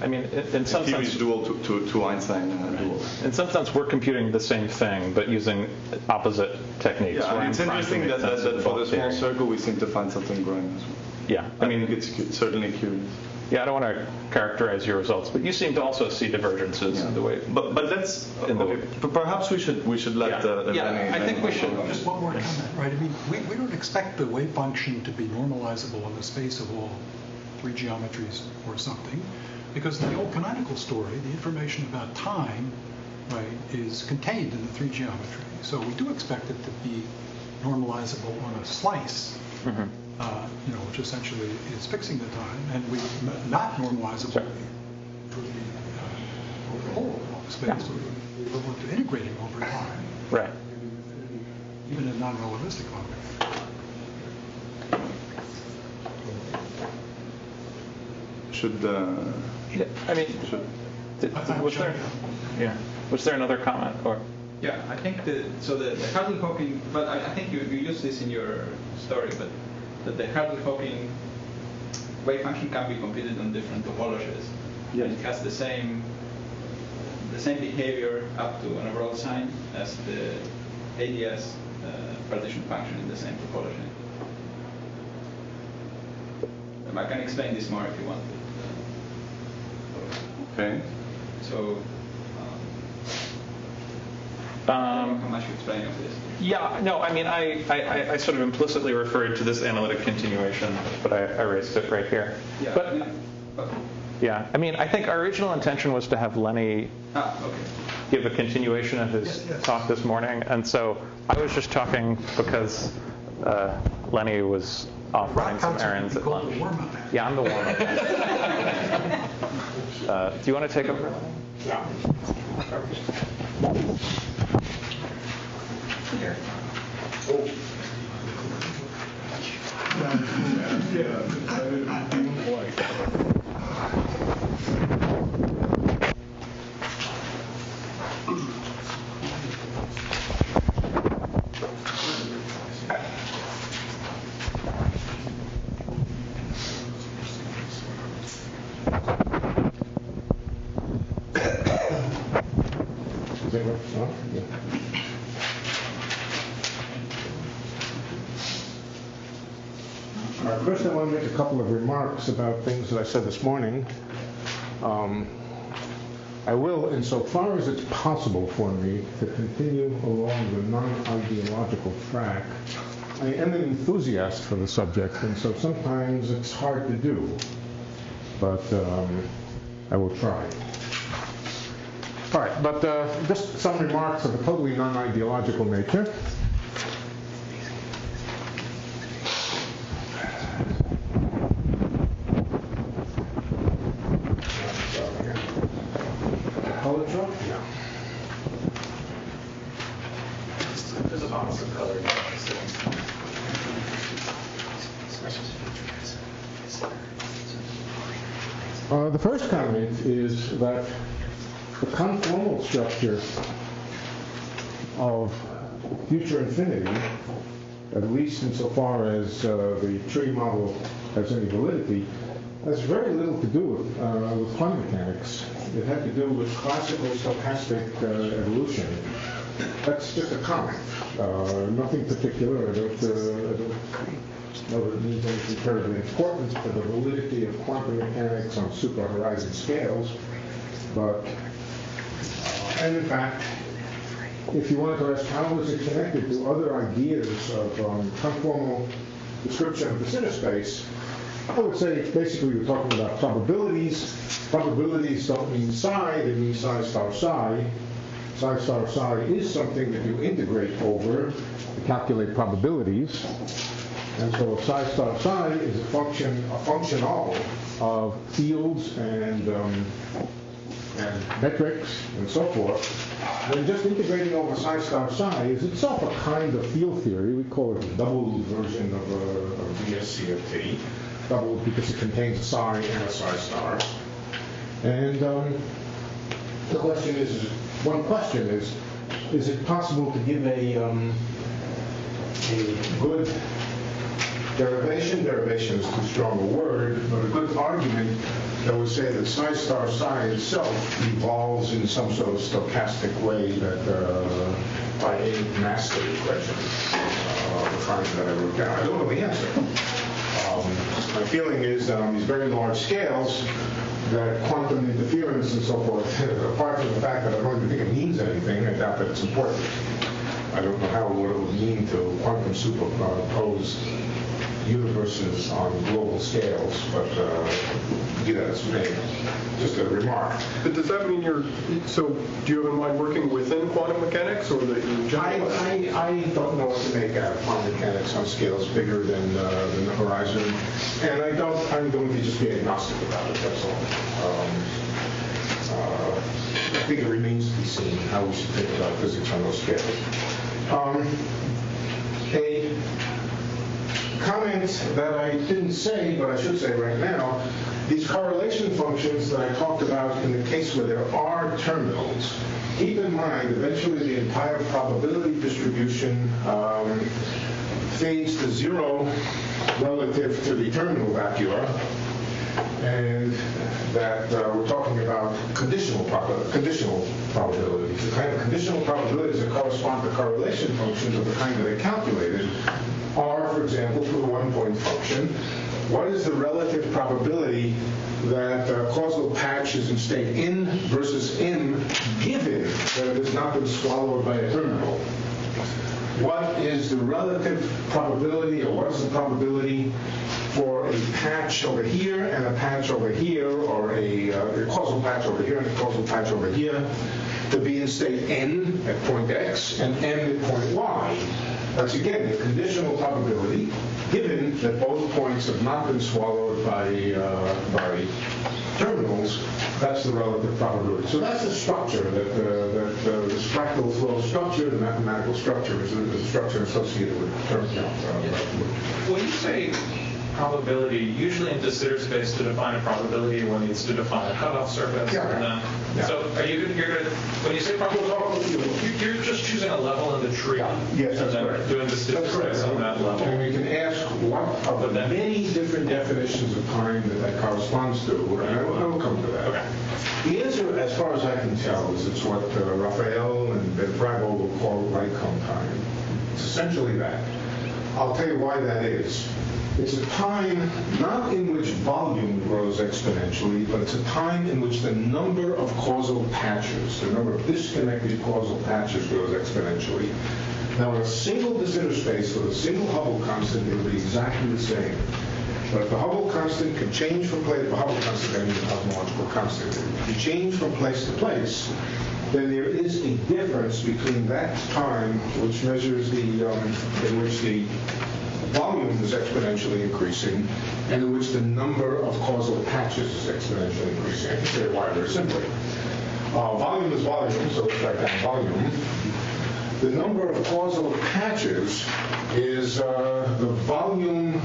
Speaker 1: In some sense,
Speaker 2: dual to Einstein duals.
Speaker 1: In some sense, we're computing the same thing, but using opposite techniques.
Speaker 2: Yeah, and it's interesting that for the small circle, we seem to find something growing as well.
Speaker 1: Yeah,
Speaker 2: I think it's certainly curious.
Speaker 1: Yeah, I don't want to characterize your results, but you seem to also see divergences in the way.
Speaker 2: But let's. But perhaps we should let the.
Speaker 1: Yeah, I think we should.
Speaker 5: Just one more comment, right? We don't expect the wave function to be normalizable in the space of all three geometries or something, because the old canonical story, the information about time, right, is contained in the three geometry. So we do expect it to be normalizable on a slice. Mm-hmm. Which essentially is fixing the time, and we not normalizable over the whole space. Yeah. We're going to integrating over time.
Speaker 1: Right.
Speaker 5: Even in non-relativistic objects.
Speaker 1: Was there another comment or?
Speaker 11: Yeah, I think the Hartle-Hawking, but I think you used this in your story, but that the Hartle-Hawking wave function can be computed on different topologies. Yes. And it has the same behavior up to an overall sign as the ADS partition function in the same topology. I can explain this more if you want.
Speaker 2: Okay.
Speaker 11: So. How much you explain of this?
Speaker 1: Yeah, no, I sort of implicitly referred to this analytic continuation, but I erased it right here.
Speaker 11: Yeah.
Speaker 1: But yeah, I think our original intention was to have Lenny give a continuation of his talk this morning, and so I was just talking because Lenny was off running some errands at lunch. Yeah, I'm the warm-up. Do you want to take over?
Speaker 8: Yeah.
Speaker 1: Here.
Speaker 8: Oh. First, I want to make a couple of remarks about things that I said this morning. I will, insofar as it's possible for me, to continue along the non-ideological track. I am an enthusiast for the subject, and so sometimes it's hard to do, but I will try. All right, but just some remarks of a totally non-ideological nature. The first comment is that the conformal structure of future infinity at least insofar as the tree model has any validity, has very little to do with quantum mechanics. It had to do with classical stochastic evolution. That's just a comment, nothing particular. I don't know that it means anything terribly important for the validity of quantum mechanics on super-horizon scales. But, and in fact, if you wanted to ask how is it connected to other ideas of conformal description of the inner space, I would say basically you're talking about probabilities. Probabilities don't mean psi, they mean psi star psi. Psi star psi is something that you integrate over to calculate probabilities. And so psi star psi is a function of fields and metrics and so forth. Then just integrating over psi star psi is itself a kind of field theory. We call it a double version of VSCFT. Double because it contains a psi and a psi star. And the question is, one question is it possible to give a good derivation? Derivation is too strong a word, but a good argument that would say that psi star psi itself evolves in some sort of stochastic way that by a master equation, the kind that I wrote down. I don't know the answer. My feeling is that on these very large scales, that quantum interference and so forth, apart from the fact that I don't even think it means anything, I doubt that it's important. I don't know what it would mean to quantum superimpose universes on global scales, but that's just a remark.
Speaker 13: But does that mean so do you have in mind working within quantum mechanics, or that you generally?
Speaker 8: I don't know what to make out of quantum mechanics on scales bigger than the horizon, and I'm going to just be agnostic about it, that's all. I think it remains to be seen how we should think about physics on those scales. A comment that I didn't say, but I should say right now, these correlation functions that I talked about in the case where there are terminals, keep in mind eventually the entire probability distribution fades to zero relative to the terminal vacua, and that we're talking about conditional probabilities. The kind of conditional probabilities that correspond to correlation functions of the kind that I calculated are, for example, for the one-point function, what is the relative probability that causal patch is in state in versus m, given that it has not been swallowed by a terminal? What is the relative probability, or what is the probability for a patch over here and a patch over here, or a causal patch over here and a causal patch over here, to be in state n at point x and m at point y? That's again a conditional probability, given that both points have not been swallowed by terminals. That's the relative probability. So that's the structure, this fractal flow structure, the mathematical structure, is the structure associated with term count.
Speaker 1: When you say probability, usually in de Sitter space, to define a probability, one needs to define a cutoff surface.
Speaker 8: Yeah.
Speaker 1: So you're going to, when you say probability, you're just choosing a level in the tree.
Speaker 8: Yes, that's
Speaker 1: and then
Speaker 8: correct.
Speaker 1: doing the Sitter space on that level.
Speaker 8: And we can ask what are the many different definitions of time that corresponds to, and I will come to that.
Speaker 1: Okay.
Speaker 8: The answer, as far as I can tell, is it's what Raphael and Fraggle will call Lycombe time. It's essentially that. I'll tell you why that is. It's a time not in which volume grows exponentially, but it's a time in which the number of causal patches, the number of disconnected causal patches grows exponentially. Now, in a single de Sitter space with a single Hubble constant, it will be exactly the same. But if the Hubble constant can change from place, the Hubble constant, I mean the cosmological constant, can change from place to place, then there is a difference between that time, which measures in which the volume is exponentially increasing, and in which the number of causal patches is exponentially increasing. I can say why very simply. Volume is volume, so let's write down volume. The number of causal patches is the volume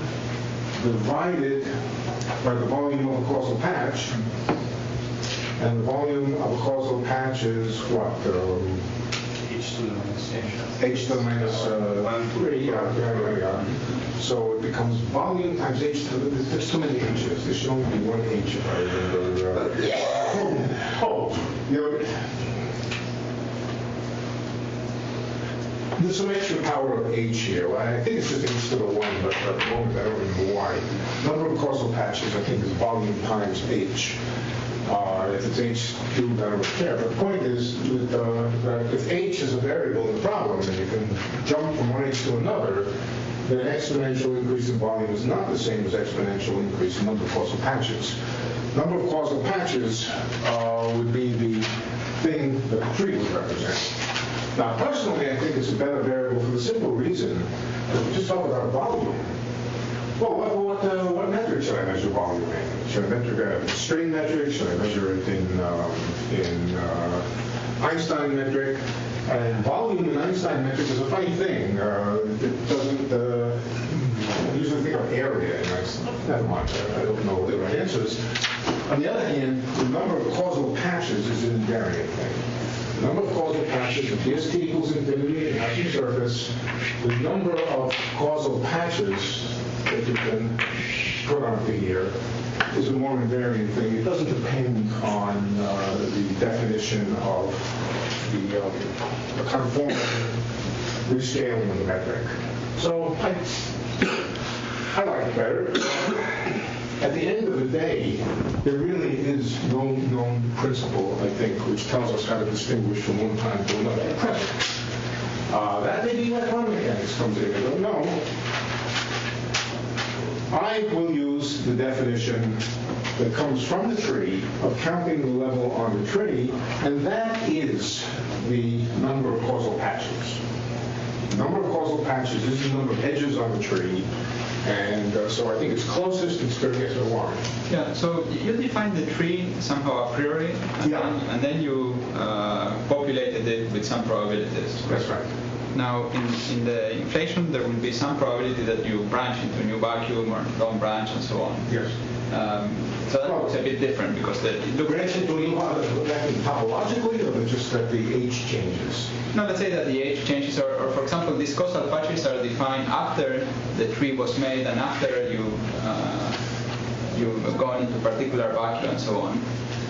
Speaker 8: divided by the volume of a causal patch, and the volume of a causal patch is what?
Speaker 7: H to the minus.
Speaker 8: H to the minus 3, yeah. So it becomes volume times H to the, there's too many H's. There should only be one H if I remember. There's some extra power of H here. Well, I think it's just H to the 1, but at the moment I don't remember why. Number of causal patches, I think, is volume times H. If it's H cubed, I don't care. But the point is that if H is a variable in the problem, and you can jump from one H to another, then exponential increase in volume is not the same as exponential increase in number of causal patches. Number of causal patches would be the thing that the tree would represent. Now, personally, I think it's a better variable for the simple reason that we just talk about volume. Well, what metric should I measure volume in? Should I measure strain metric? Should I measure it in Einstein metric? And volume in Einstein metric is a funny thing. It doesn't usually think of area in Einstein. Never mind. I don't know what the right answer is. On the other hand, the number of causal patches is an invariant thing. The number of causal patches, if DST equals infinity and has some surface, the number of causal patches that you can put onto here is a more invariant thing. It doesn't depend on the definition of the conformal rescaling of the metric. So I like it better. At the end of the day, there really is no known principle, I think, which tells us how to distinguish from one time to another at present. That may be where quantum mechanics comes in. I don't know. I will use the definition that comes from the tree of counting the level on the tree, and that is the number of causal patches. The number of causal patches is the number of edges on the tree. And so I think it's closest experience to one.
Speaker 11: Yeah, so you define the tree somehow a priori, and then you populated it with some probabilities.
Speaker 8: That's right.
Speaker 11: Now, in the inflation, there will be some probability that you branch into a new vacuum or don't branch and so on.
Speaker 8: Yes.
Speaker 11: So that looks a bit different because the
Speaker 8: branch into a new vacuum topologically, or just that the H changes?
Speaker 11: No, let's say that the H changes, or for example, these causal patches are defined after the tree was made and after you've gone into a particular vacuum and so on.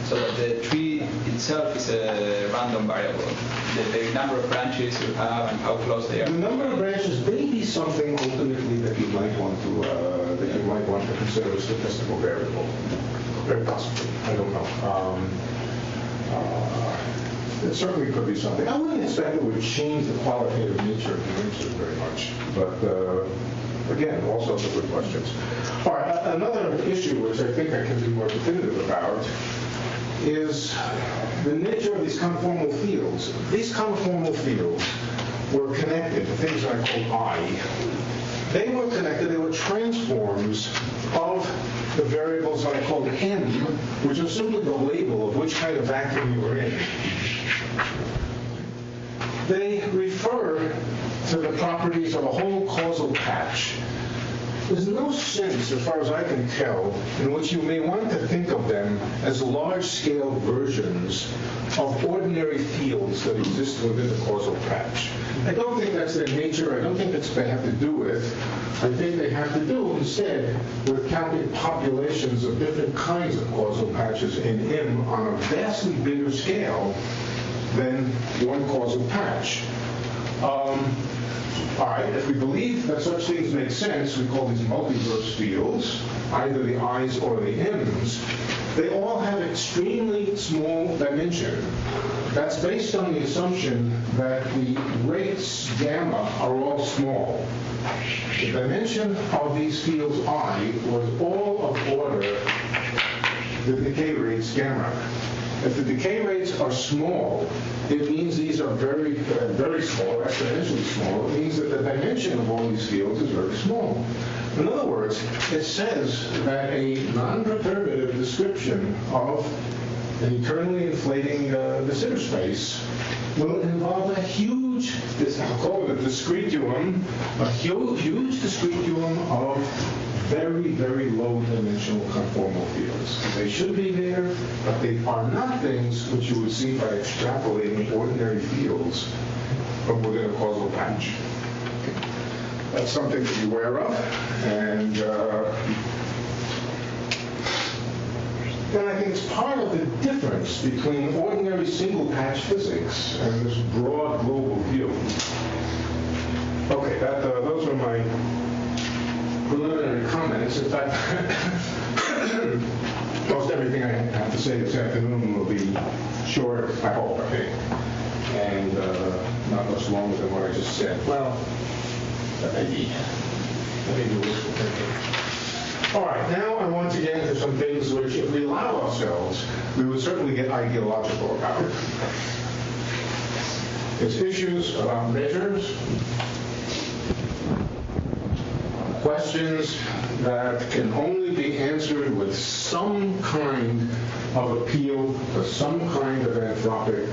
Speaker 11: So that the tree itself is a random variable. The number of branches you have and how close they are.
Speaker 8: The number of branches may be something ultimately that you might want to consider a statistical variable. Very possibly. I don't know. It certainly could be something. I wouldn't expect it would change the qualitative nature of the answer very much. But again, all sorts of good questions. All right, another issue which I think I can be more definitive about is the nature of these conformal fields. These conformal fields were connected to things I call I. They were connected, they were transforms of the variables I called M, which are simply the label of which kind of vacuum you were in. They refer to the properties of a whole causal patch. There's no sense, as far as I can tell, in which you may want to think of them as large-scale versions of ordinary fields that exist within the causal patch. I don't think that's their nature. I don't think that's what they have to do with. I think they have to do, instead, with counting populations of different kinds of causal patches in M on a vastly bigger scale than one causal patch. All right, if we believe that such things make sense, we call these multiverse fields, either the I's or the M's. They all have extremely small dimension. That's based on the assumption that the rates gamma are all small. The dimension of these fields I was all of order the decay rates gamma. If the decay rates are small, it means these are very, very small, exponentially small. It means that the dimension of all these fields is very small. In other words, it says that a non-perturbative description of an eternally inflating de Sitter space will involve a huge, I'll call it a discretium, a huge discretium of very, very low dimensional conformal fields. They should be there, but they are not things which you would see by extrapolating ordinary fields from within a causal patch. That's something to be aware of, and I think it's part of the difference between ordinary single patch physics and this broad global view. Okay, those are my preliminary comments. In fact, most everything I have to say this afternoon will be short, I hope, I think, and not much longer than what I just said. Well, that may be wishful thinking. All right, now I want to get into some things which, if we allow ourselves, we would certainly get ideological about. It's issues about measures, questions that can only be answered with some kind of appeal to some kind of anthropic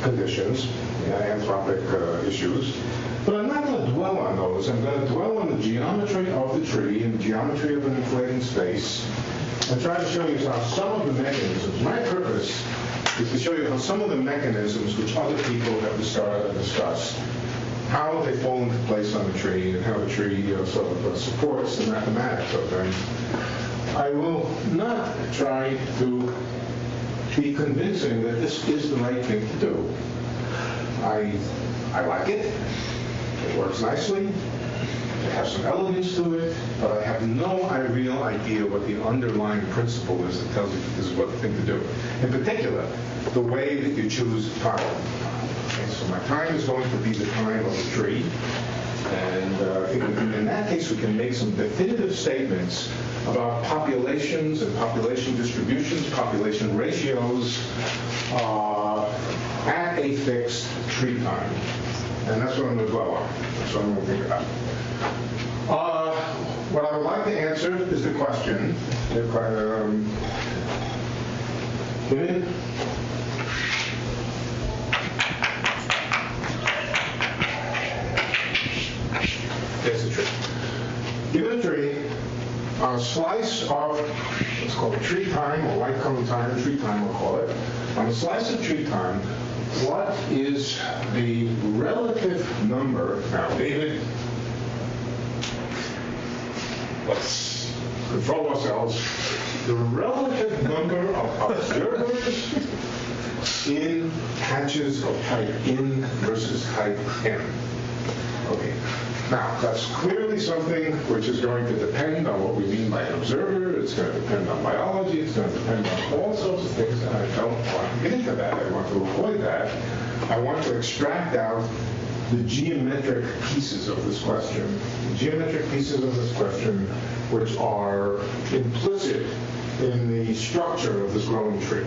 Speaker 8: conditions, anthropic issues. But I'm not going to dwell on those. I'm going to dwell on the geometry of the tree and the geometry of an inflating space and try to show you how some of the mechanisms, my purpose is to show you how some of the mechanisms which other people have discussed, how they fall into place on the tree and how the tree sort of supports the mathematics of things. I will not try to be convincing that this is the right thing to do. I like it. It works nicely. It has some elegance to it, but I have no real idea what the underlying principle is that tells you that this is what the thing to do. In particular, the way that you choose time. Okay, so my time is going to be the time of the tree, and in that case we can make some definitive statements about populations and population distributions, population ratios at a fixed tree time. And that's what I'm going to dwell on. That's what I'm going to think about. What I would like to answer is the question. There's the tree. Given a tree, on a slice of, let's call it tree time, or light cone time, tree time we'll call it. On a slice of tree time, what is the relative number? Now, David, let's control ourselves. The relative number of observers in patches of type N versus type M. Okay. Now, that's clearly something which is going to depend on what we mean by an observer. It's going to depend on biology. It's going to depend on all sorts of things, and I don't want to get into that. I want to avoid that. I want to extract out the geometric pieces of this question, the geometric pieces of this question which are implicit in the structure of this growing tree.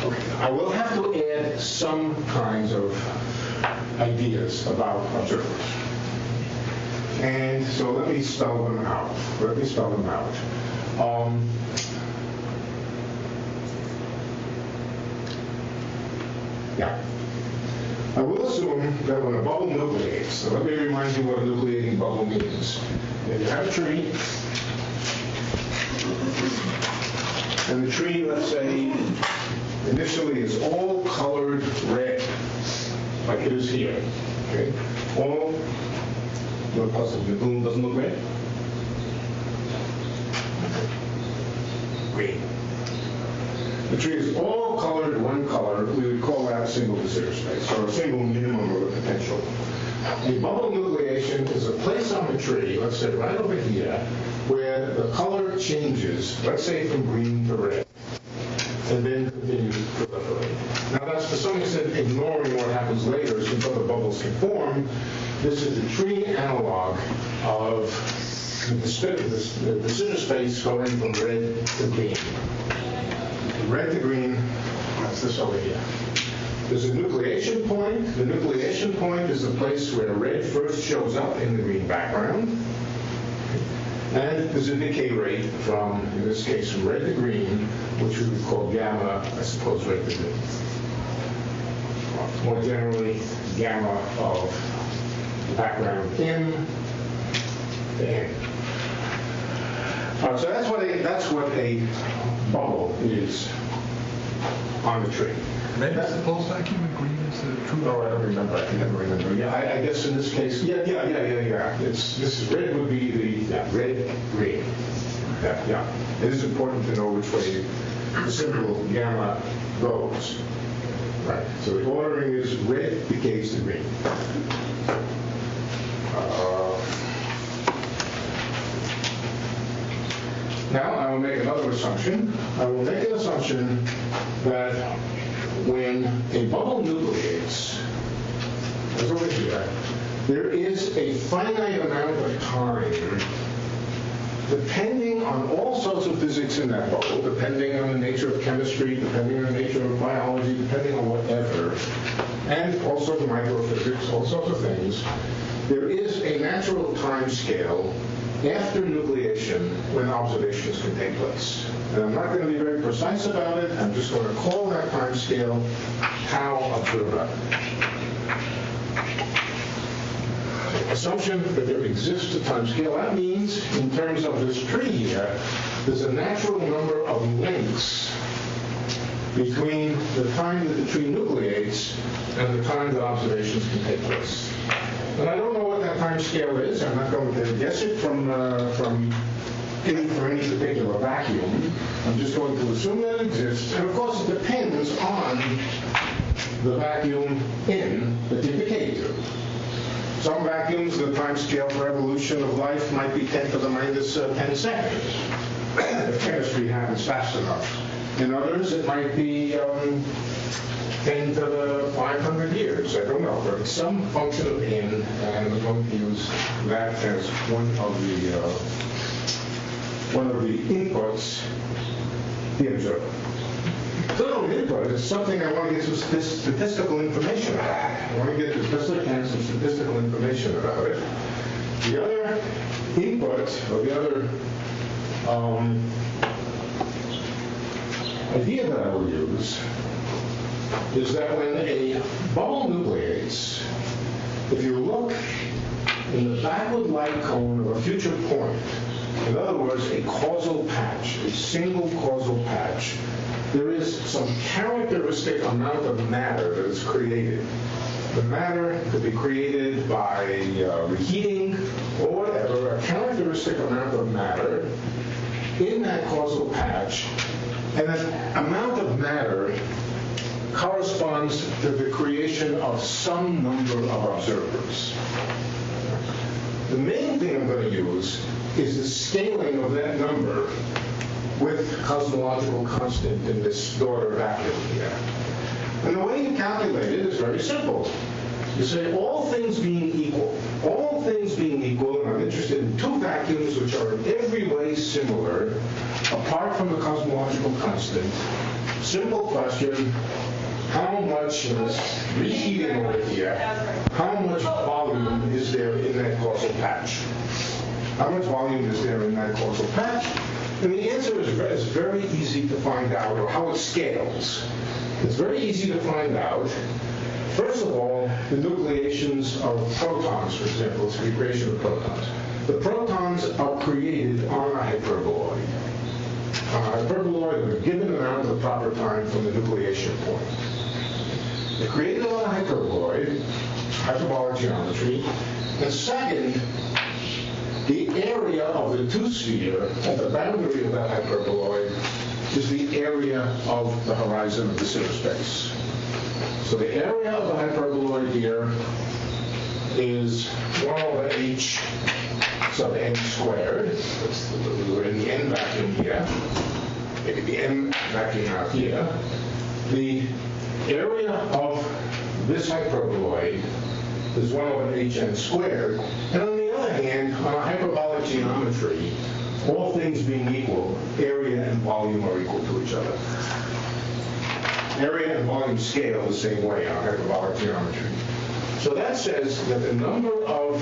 Speaker 8: Okay. I will have to add some kinds of ideas about observers. And so let me spell them out. I will assume that when a bubble nucleates, so let me remind you what a nucleating bubble means. If you have a tree, and the tree, let's say, initially is all colored red, like it is here. Okay? All, the balloon doesn't look red? Green. The tree is all colored one color. We would call that a single de Sitter space, or a single minimum of the potential. A bubble nucleation is a place on the tree, let's say right over here, where the color changes, let's say from green to red, and then continues to proliferate. Now that's to some extent ignoring what happens later since other bubbles can form. This is the tree analog of the de Sitter space going from red to green. Red to green, that's this over here. There's a nucleation point. The nucleation point is the place where red first shows up in the green background. And there's a decay rate from, in this case, from red to green, which we would call gamma, I suppose, red to green. More generally, gamma of the background M to N. So that's what a bubble is. on the tree.
Speaker 5: Maybe it's the pulse vacuum and green is the true.
Speaker 8: No, I don't remember. I can never remember. Yeah, I guess in this case, yeah. This is red would be the red, green. Yeah. It is important to know which way the symbol gamma goes. Right. So the ordering is red decays to green. Now I will make another assumption. I will make an assumption that when a bubble nucleates, as over here, there is a finite amount of time, depending on all sorts of physics in that bubble, depending on the nature of chemistry, depending on the nature of biology, depending on whatever, and all sorts of microphysics, all sorts of things, there is a natural time scale after nucleation when observations can take place. And I'm not going to be very precise about it. I'm just going to call that time scale tau observer. Assumption that there exists a time scale. That means, in terms of this tree here, there's a natural number of links between the time that the tree nucleates and the time that observations can take place. And I don't know what that time scale is. I'm not going to guess it from any particular vacuum. I'm just going to assume that it exists. And of course, it depends on the vacuum in that you decay to. Some vacuums, the time scale for evolution of life might be 10 to the minus 10 seconds. If chemistry happens fast enough. In others, it might be 10 to the 500 years. I don't know. But it's some function of n, and I'm going to use that as one of the inputs, the observer. So input is something I want to get some statistical information about. I want to get as best I can some statistical information about it. The other input, or the other idea that I will use, is that when a bubble nucleates, if you look in the backward light cone of a future point, in other words, a causal patch, a single causal patch, there is some characteristic amount of matter that is created. The matter could be created by reheating or whatever, a characteristic amount of matter in that causal patch, and that amount of matter corresponds to the creation of some number of observers. The main thing I'm going to use is the scaling of that number with cosmological constant in this daughter vacuum here. And the way you calculate it is very simple. You say all things being equal, and I'm interested in two vacuums which are in every way similar, apart from the cosmological constant. Simple question, how much reheating over here, how much volume is there in that causal patch? How much volume is there in that causal patch? And the answer is very easy to find out, or how it scales. It's very easy to find out. First of all, the nucleations of protons, for example, it's the creation of protons. The protons are created on a hyperboloid. On a hyperboloid of a given amount of the proper time from the nucleation point. They're created on a hyperboloid, hyperbolic geometry. And second, the area of the two-sphere at the boundary of that hyperboloid is the area of the horizon of the Sirius space. So the area of the hyperboloid here is 1 over h sub n squared. We're in the n vacuum here. Maybe the n vacuum out here. The area of this hyperboloid is 1 over hn squared. And on the other hand, on a hyperbolic geometry, all things being equal, area and volume are equal to each other. Area and volume scale the same way on hyperbolic geometry. So that says that the number of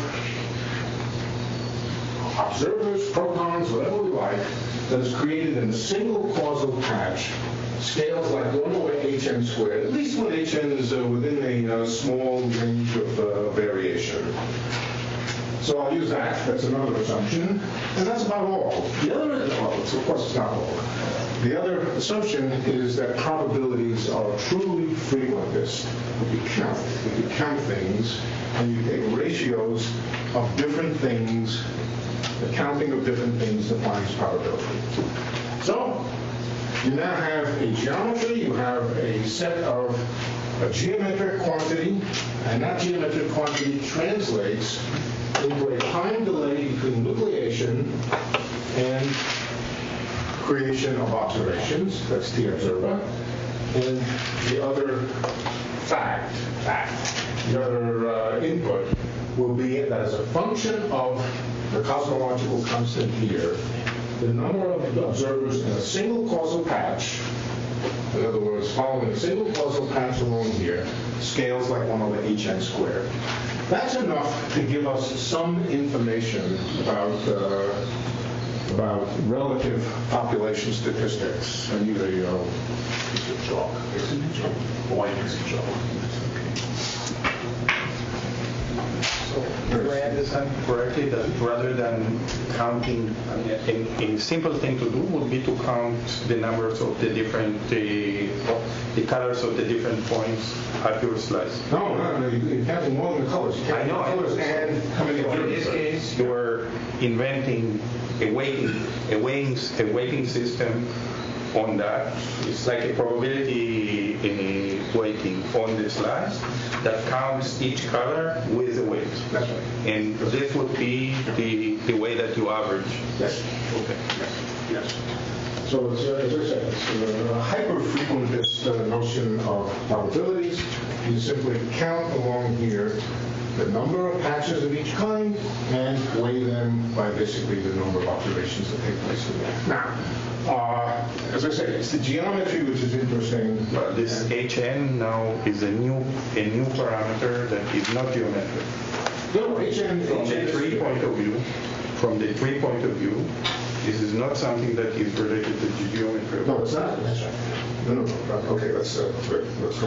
Speaker 8: observers, protons, whatever we like, that is created in a single causal patch scales like 1 over hn squared, at least when hn is within a small range of variation. So I'll use that. That's another assumption. And that's about all. The other, well, of course it's not all. The other assumption is that probabilities things are truly frequentist. You count things, and you take ratios of different things. The counting of different things defines probability. So you now have a geometry, you have a set of a geometric quantity, and that geometric quantity translates into a time delay between nucleation and creation of observations, that's T observer, and the other fact, the other input will be that as a function of the cosmological constant here, the number of observers in a single causal patch, in other words, following a single causal patch along here, scales like 1 over hn squared. That's enough to give us some information about relative population statistics. I need a piece of chalk. White piece of chalk.
Speaker 14: Do I understand correctly that rather than counting, a simple thing to do would be to count the numbers of the different, the colors of the different points at your slice?
Speaker 8: No, you're counting more than the colors.
Speaker 14: I know.
Speaker 8: Colors and how many
Speaker 14: in this case, you're inventing a weighting system on that. It's like a probability weighting on the slice that counts each color with the weight.
Speaker 8: That's right.
Speaker 14: And this would be the way that you average.
Speaker 8: Yes.
Speaker 14: Okay.
Speaker 8: Yes. So it's, as I said, it's a hyper-frequentist notion of probabilities. You simply count along here the number of patches of each kind and weigh them by basically the number of observations that take place in there. Now, as I said, it's the geometry which is interesting.
Speaker 14: But this HN now is a new parameter that is not geometric.
Speaker 8: No, HN
Speaker 14: from the tree point of view. From the tree point of view, this is not something that is related to geometry.
Speaker 8: No, it's not. That's right. No. Okay, let's go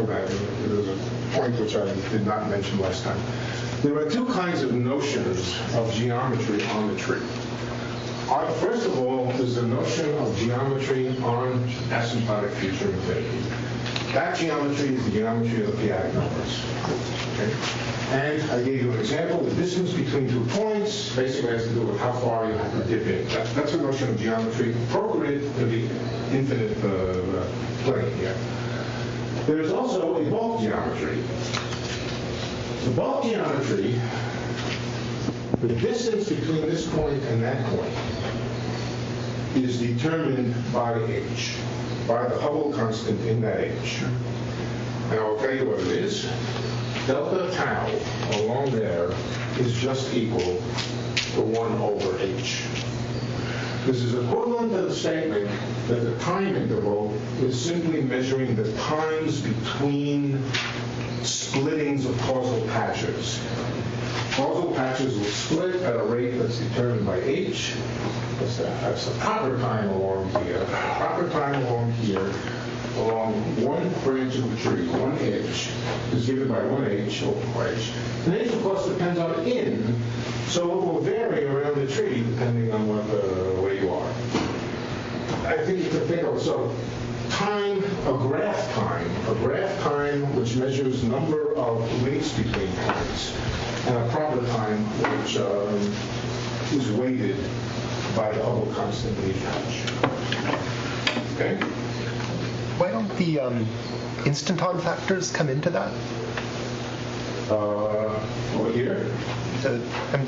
Speaker 8: back. There's a point which I did not mention last time. There are two kinds of notions of geometry on the tree. First of all, there's the notion of geometry on asymptotic future infinity. That geometry is the geometry of the p-adic numbers. Okay? And I gave you an example. The distance between 2 points basically has to do with how far you have to dip in. That's a notion of geometry appropriate to the infinite plane here. There's also a bulk geometry. The bulk geometry, the distance between this point and that point is determined by h, by the Hubble constant in that h. And I'll tell you what it is. Delta tau along there is just equal to 1 over h. This is equivalent to the statement that the time interval is simply measuring the times between splittings of causal patches. Causal patches will split at a rate that's determined by h. That's the proper time along here. Proper time along here, along one branch of the tree, one edge, is given by 1h over h. And h, of course, depends on in, so it will vary around the tree depending on where you are. I think you can think of so time, a graph time which measures number of links between points, and a proper time which is weighted by the Hubble constant in each patch. Okay?
Speaker 15: Why don't the instanton factors come into that?
Speaker 8: Over here?
Speaker 15: And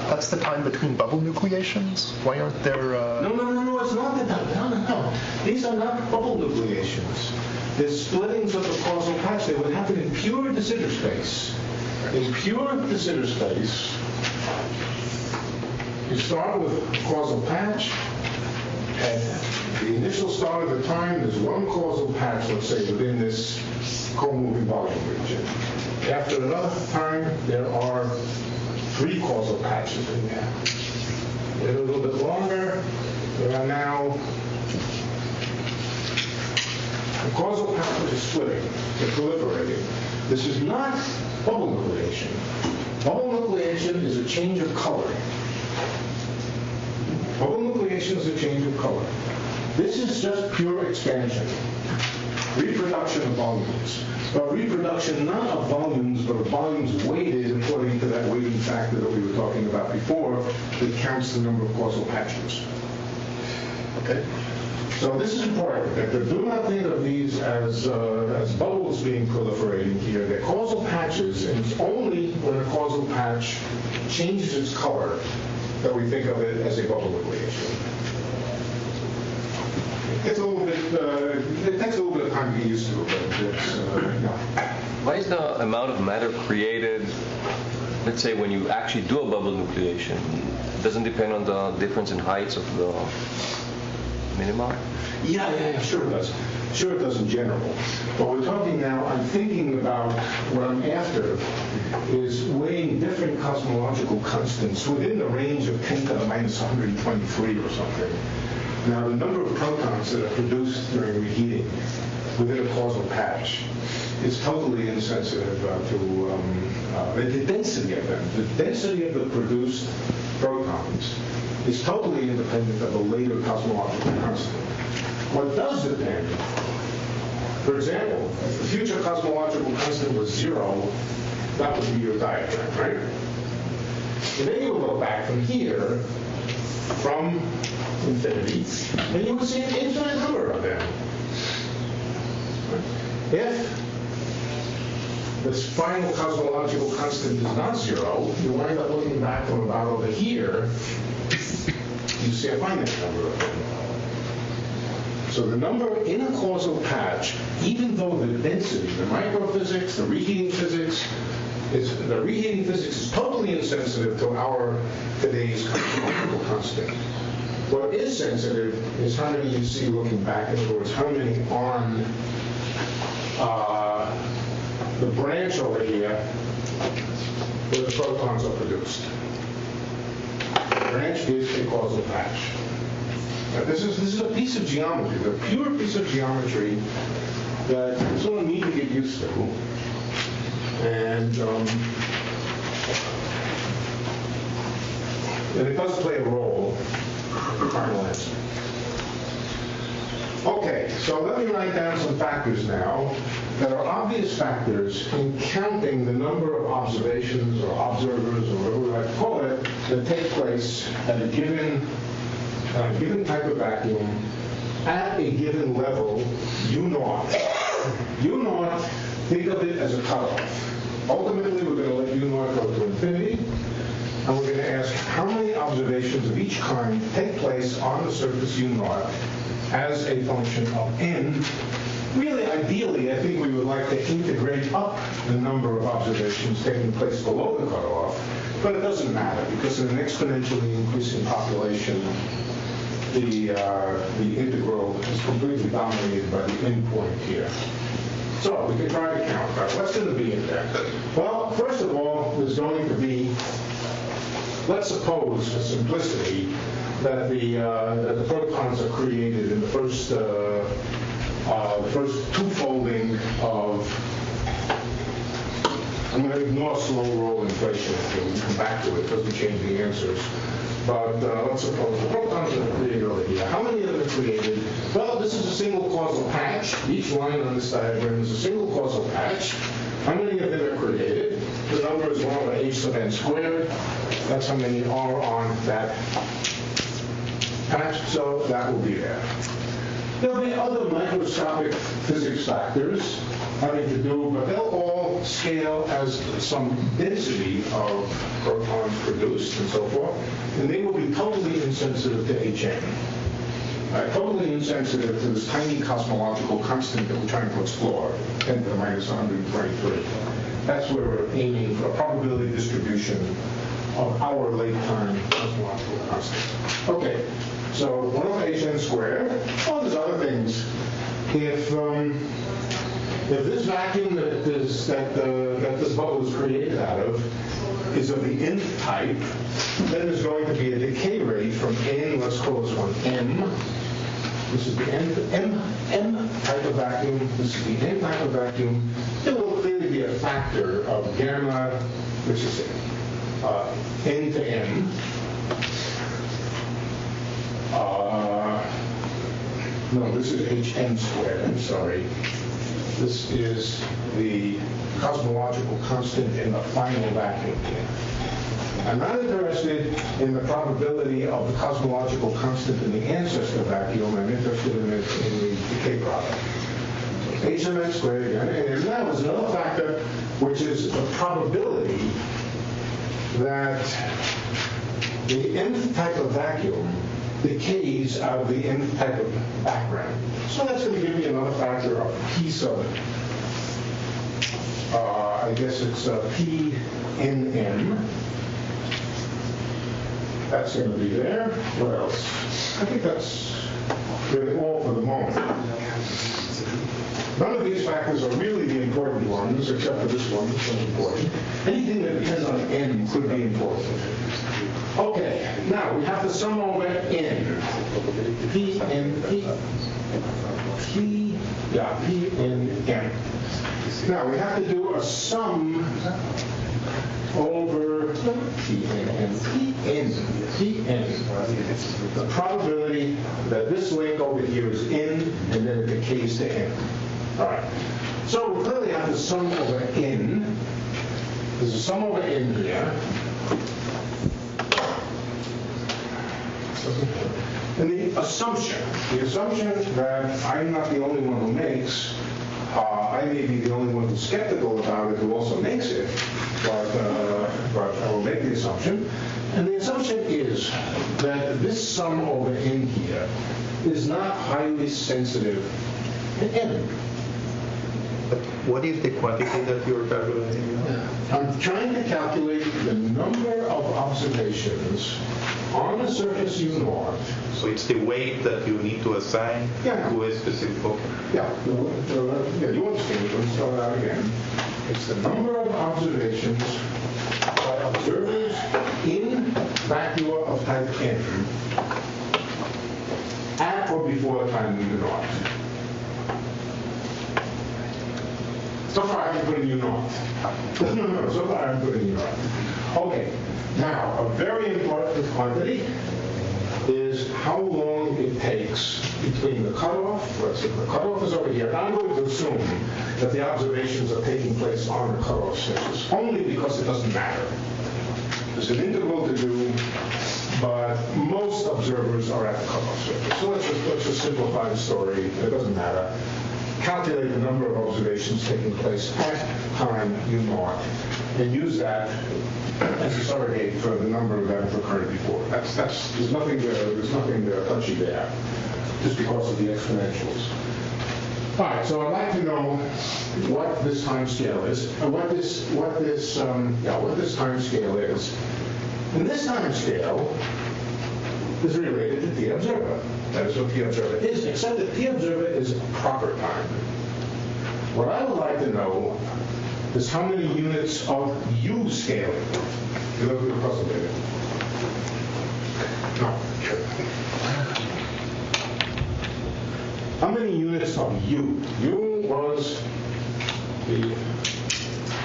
Speaker 15: that's the time between bubble nucleations? Why aren't there...
Speaker 8: No, it's not the time. No. These are not bubble nucleations. They're splittings of the causal patch. They would happen in pure de Sitter space. In pure de Sitter space, you start with a causal patch, and the initial start of the time, there's one causal patch, let's say, within this co-moving volume region. After another time, there are 3 causal patches in there. They're a little bit longer. There are now... The causal patches are splitting. They're proliferating. This is not bubble nucleation. Bubble nucleation is a change of color. Bubble nucleation is a change of color. This is just pure expansion. reproduction of volumes. But reproduction not of volumes, but of volumes weighted according to that weighting factor that we were talking about before that counts the number of causal patches. Okay? So this is important. Do not think of these as bubbles being proliferating here. They're causal patches, and it's only when a causal patch changes its color that we think of it as a bubble nucleation. It's a little bit, it takes a little bit of time to get used to it, but it's,
Speaker 16: Why is the amount of matter created, let's say when you actually do a bubble nucleation, doesn't depend on the difference in heights of the minima?
Speaker 8: Yeah, sure it does. Sure it does in general. But we're talking now, I'm thinking about what I'm after is weighing different cosmological constants within the range of 10 to the minus 123 or something. Now, the number of protons that are produced during reheating within a causal patch is totally insensitive to the density of them. The density of the produced protons is totally independent of the later cosmological constant. What does depend, for example, if the future cosmological constant was 0, that would be your diagram, right? And then you would go back from here, from infinity, and you would see an infinite number of them. If this final cosmological constant is not 0, you wind up looking back from about over here, you see a finite number of them. So the number in a causal patch, even though the density, the microphysics, the reheating physics is totally insensitive to our today's cosmological constant. What is sensitive is how many you see looking back. In other words, how many on the branch over here where the protons are produced. The branch is a causal patch. Now, this is a piece of geometry, a pure piece of geometry that you sort of need to get used to. And it does play a role in the final answer. Okay, so let me write down some factors now that are obvious factors in counting the number of observations or observers or whatever we like to call it that take place at a given type of vacuum at a given level, U0. U0, think of it as a cutoff. Ultimately, we're going to let U0 go to infinity, and we're going to ask how many observations of each kind take place on the surface U0 as a function of n. Really, ideally, I think we would like to integrate up the number of observations taking place below the cutoff, but it doesn't matter because in an exponentially increasing population, the integral is completely dominated by the endpoint here. So we can try to count. What's going to be in there? Well, first of all, there's going to be, let's suppose, for simplicity, that the protons are created in the first two-folding of, I'm going to ignore slow roll inflation until we come back to it. It doesn't change the answers. But let's suppose the protons are created over here. How many of them are created? Well, this is a single causal patch. Each line on this diagram is a single causal patch. How many of them are created? The number is 1 over h sub n squared. That's how many are on that patch, so that will be there. There'll be other microscopic physics factors having to do, but they'll all scale as some density of protons produced and so forth, and they will be totally insensitive to Hn. Totally insensitive to this tiny cosmological constant that we're trying to explore, 10 to the minus 123. That's where we're aiming for a probability distribution of our late-time cosmological constant. Okay, so 1 over Hn squared. Oh, there's other things. If this vacuum that this bubble is created out of is of the nth type, then there's going to be a decay rate from n, let's call this one m. This is the m type of vacuum. This is the n type of vacuum. There will clearly be a factor of gamma, which is n to m. No, this is Hn squared, I'm sorry. This is the cosmological constant in the final vacuum here. I'm not interested in the probability of the cosmological constant in the ancestor vacuum. I'm interested in the decay product. HMN squared again. And now there's another factor, which is the probability that the nth type of vacuum decays out of the nth type of background. So that's going to give me another factor of P sub, I guess it's PNM. That's going to be there. What else? I think that's really all for the moment. None of these factors are really the important ones, except for this one, which is important. Anything that depends on n could be important. Okay, now we have to sum over n. P and P. P and n. Now we have to do a sum over Pn. The probability that this link over here is n, and then it decays to n. All right. So we clearly have the sum over n. There's a sum over n here. And the assumption that I'm not the only one who makes, I may be the only one who's skeptical about it, who also makes it, but I will make the assumption. And the assumption is that this sum over n here is not highly sensitive to n.
Speaker 15: But what is the quantity that you're calculating?
Speaker 8: I'm trying to calculate the number of observations on the surface U0.
Speaker 14: So it's the weight that you need to assign to a specific focus.
Speaker 8: Yeah, you understand. Let's spell it out again. It's the number of observations by observers in vacua of type n at or before the time U0. So far, I can put in U0. No, so far, I'm putting U0. Okay, now, a very important quantity is how long it takes between the cutoff. Let's see, the cutoff is over here. I'm going to assume that the observations are taking place on the cutoff surface, only because it doesn't matter. There's an integral to do, but most observers are at the cutoff surface. So let's just simplify the story. It doesn't matter. Calculate the number of observations taking place at time U0 and use that as a surrogate for the number that have occurred before. There's nothing touchy there, just because of the exponentials. All right, so I'd like to know what this time scale is, and what this time scale is. And this time scale is related to T observer. That is what T observer is, except that T observer is proper time. What I would like to know is how many units of U scaling. You look at the puzzle later. No, sure. How many units of U? U was the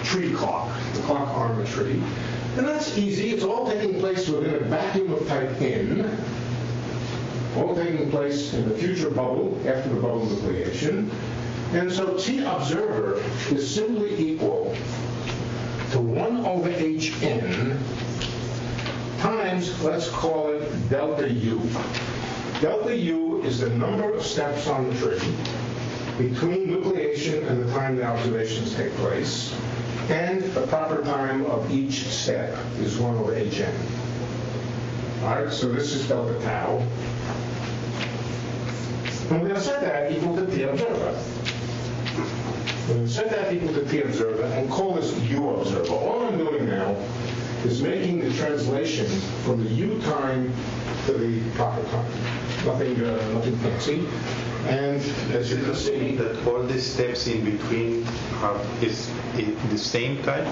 Speaker 8: tree clock, the clock on the tree. And that's easy. It's all taking place within a vacuum of type n, all taking place in the future bubble after the bubble nucleation. And so T observer is simply equal to 1 over Hn times, let's call it delta U. Delta U is the number of steps on the tree between nucleation and the time the observations take place. And the proper time of each step is 1 over Hn. All right, so this is delta tau. And we're going to set that equal to T observer. We're going to set that equal to T observer and call this U observer. All I'm doing now is making the translation from the U time to the proper time. Nothing fancy. And as you can see,
Speaker 14: that all the steps in between is the same time?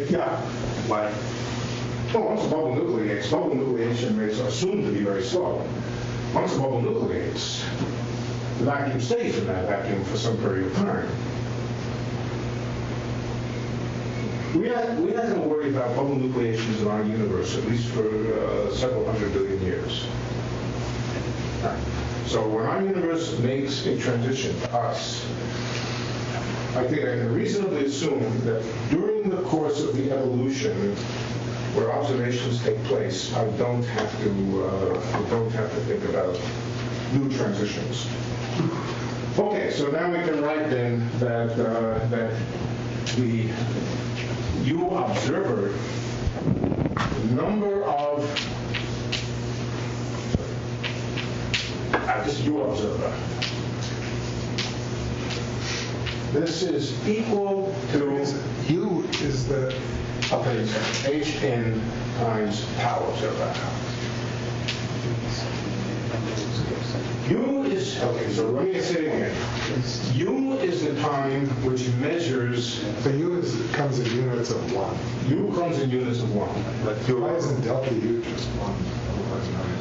Speaker 8: Yeah.
Speaker 14: Why?
Speaker 8: Well, once a bubble nucleates, bubble nucleation rates are assumed to be very slow. Once a bubble nucleates, the vacuum stays in that vacuum for some period of time. We're not going to worry about bubble nucleations in our universe, at least for several 100 billion years. So when our universe makes a transition to us, I think I can reasonably assume that during the course of the evolution where observations take place, I don't have to think about new transitions. Okay, so now we can write then that the U observer, the number of this U observer, this is equal to
Speaker 7: U is the
Speaker 8: Hn times tau observer. U is, okay, so let me say it again. U is the time which measures.
Speaker 7: So U comes in units of 1.
Speaker 8: U comes in units of 1.
Speaker 7: Why isn't delta U just 1?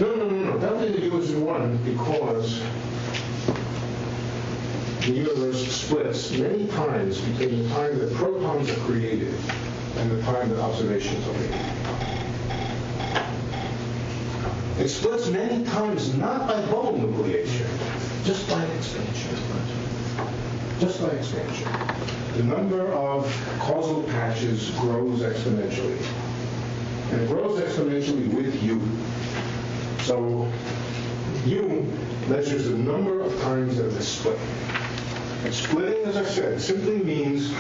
Speaker 8: No. Delta U is 1 because the universe splits many times between the time that protons are created and the time that observations are made. It splits many times not by bubble nucleation, just by expansion. Just by expansion. The number of causal patches grows exponentially. And it grows exponentially with U. So U measures the number of times that it is split. And splitting, as I said, simply means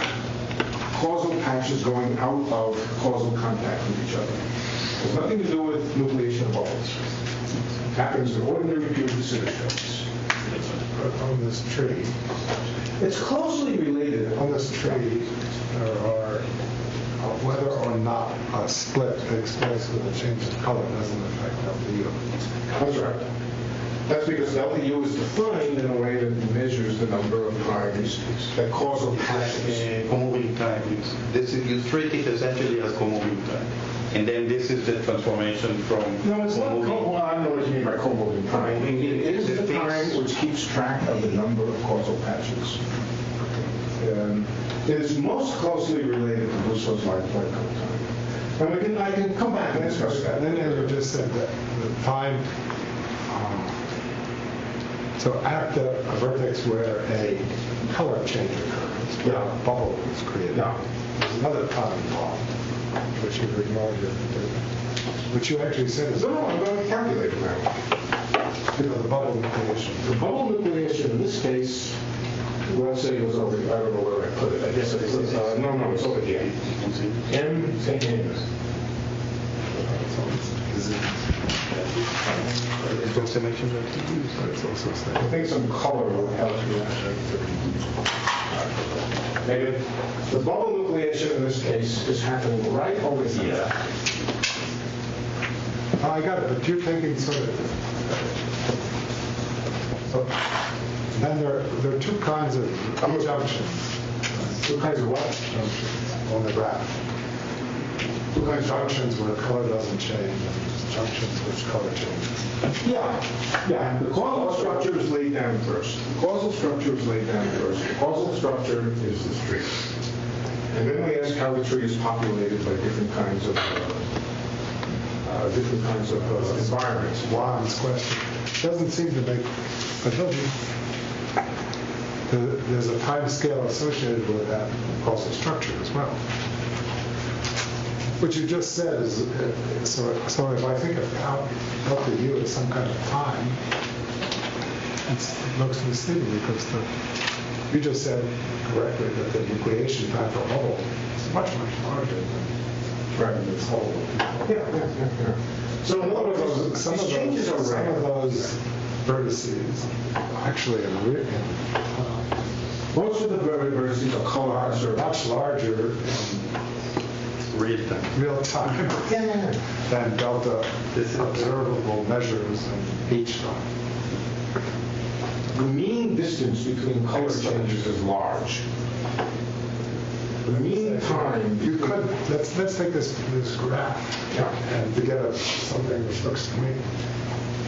Speaker 8: causal patches going out of causal contact with each other. It has nothing to do with nucleation of bubbles. It happens in ordinary pure silicones.
Speaker 7: On this tree.
Speaker 8: It's closely related.
Speaker 7: On this tree, there are whether or not a split takes place with a change of color doesn't affect delta U.
Speaker 8: That's right. That's because delta U is defined in a way that measures the number of times that causal patches.
Speaker 14: Co-moving time. You treat it essentially as co-moving time. And then this is the transformation from...
Speaker 8: No, it's not well, I don't know what you mean by co-moving time. It is the time which keeps track of the number of causal patches. It is most closely related to Busso's life cycle time. And I can come back and discuss that.
Speaker 7: And then you just said that the time... so at a vertex where a color change occurs, where a bubble is created, there's another time involved, which you've ignored here, which you actually said is...
Speaker 8: No, I'm going to calculate it now.
Speaker 7: The bubble nucleation.
Speaker 8: The bubble nucleation in this case, let's say it was over, I don't know where I put it. I guess it was, no, it's over here. M to N. I think some color will help you. Maybe the bubble nucleation in this case is happening right over here.
Speaker 7: I got it, but you're thinking sort of... So then there are two kinds of junctions.
Speaker 8: Two kinds of what?
Speaker 7: Junctions on the graph. Two kinds of junctions where color doesn't change, and junctions which color changes.
Speaker 8: Yeah. The causal structure is laid down first. The causal structure is this tree. And then we ask how the tree is populated by different kinds of environments.
Speaker 7: Juan's question doesn't seem to make... There's a time scale associated with that causal structure as well. What you just said is, so if I think of delta U as some kind of time, it looks misleading because you just said correctly that the nucleation time for a bubble is much, much larger than this whole.
Speaker 8: Yeah. So in other words, some of
Speaker 7: those vertices actually
Speaker 8: most of the vertices are colors are
Speaker 7: much larger in real time than delta observable measures in H time.
Speaker 8: The mean distance between color changes is large. The mean time
Speaker 7: you could let's take this graph and to get something which looks to me.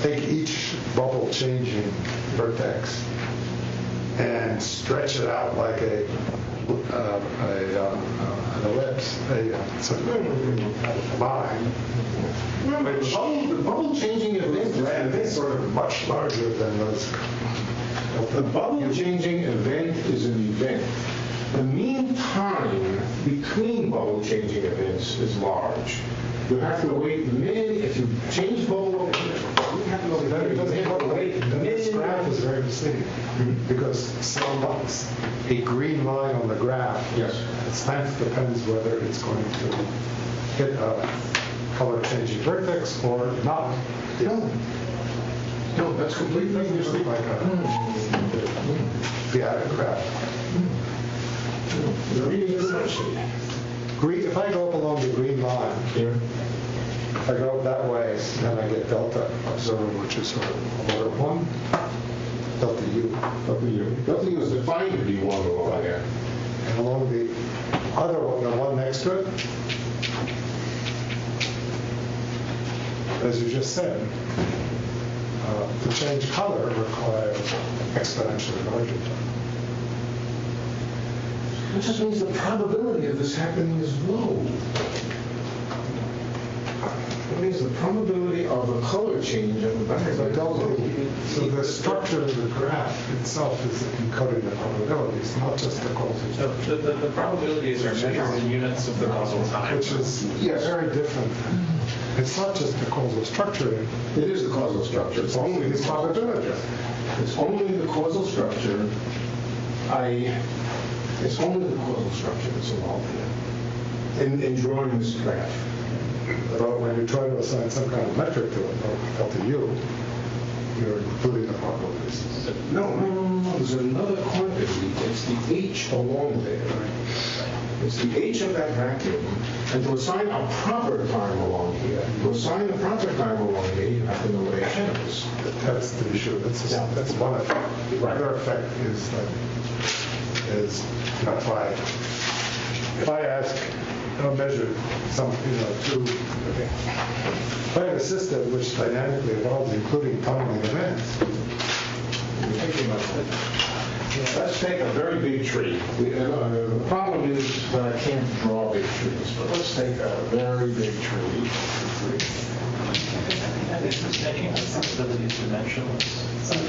Speaker 7: Take each bubble changing vertex and stretch it out like an ellipse, a line.
Speaker 8: The bubble changing event
Speaker 7: is sort of much larger than those.
Speaker 8: The bubble changing event is an event. the mean time between bubble changing events is large. You have to wait if you change bubble, you have to wait.
Speaker 7: This graph is very misleading because a green line on the graph, its length depends whether it's going to hit a color changing vertex or not.
Speaker 8: No, that's completely misleading.
Speaker 7: Like the added graph. If I go up along the green line here, if I go up that way, then I get delta observed, which is sort of order 1, delta U.
Speaker 8: Delta U is defined to be 1 along there.
Speaker 7: And along the other one, the one next to it, as you just said, to change color requires exponentially larger time.
Speaker 8: Which just means the probability of this happening is low. It means the probability of a color change of the background.
Speaker 7: So the structure of the graph itself is encoding the probabilities, not just the causal.
Speaker 1: So the probabilities are measured in units of the causal time.
Speaker 7: Which is very different. It's not just the causal structure.
Speaker 8: It is the causal structure. It's only the probability. It's only the causal structure. It's only the causal structure that's involved here in drawing this graph.
Speaker 7: But when you try to assign some kind of metric to it, delta U, you're including the probabilities.
Speaker 8: No. There's another quantity. It's the H along there. It's the H of that vacuum. And to assign a proper time along here, to assign a proper time along here, you have to know what H is.
Speaker 7: That's the issue. That's one effect. The other effect is if I ask, measure some, if I have a system which dynamically evolves, including tunneling events.
Speaker 8: Let's take a very big tree. The problem is that I can't draw big trees, but let's take a very big tree.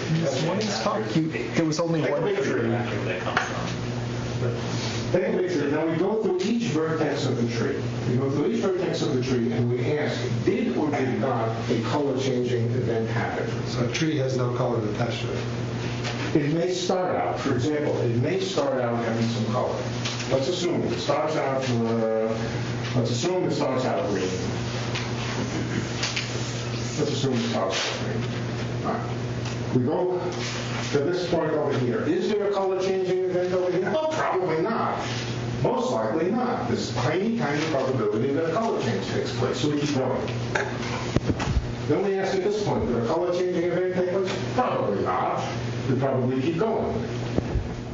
Speaker 15: In this morning's talk, there was only one tree.
Speaker 8: Now we go through each vertex of the tree. We go through each vertex of the tree and we ask, did or did not a color changing event happen?
Speaker 7: So a tree has no color attached to it.
Speaker 8: It may start out, for example, having some color. Let's assume it starts out green. Let's assume it starts out green. All right. We go to this point over here. Is there a color changing event over here? Well, probably not. Most likely not. There's tiny probability that a color change takes place. So we keep going. Then we ask at this point, did a color changing event take place? Probably not. We probably keep going.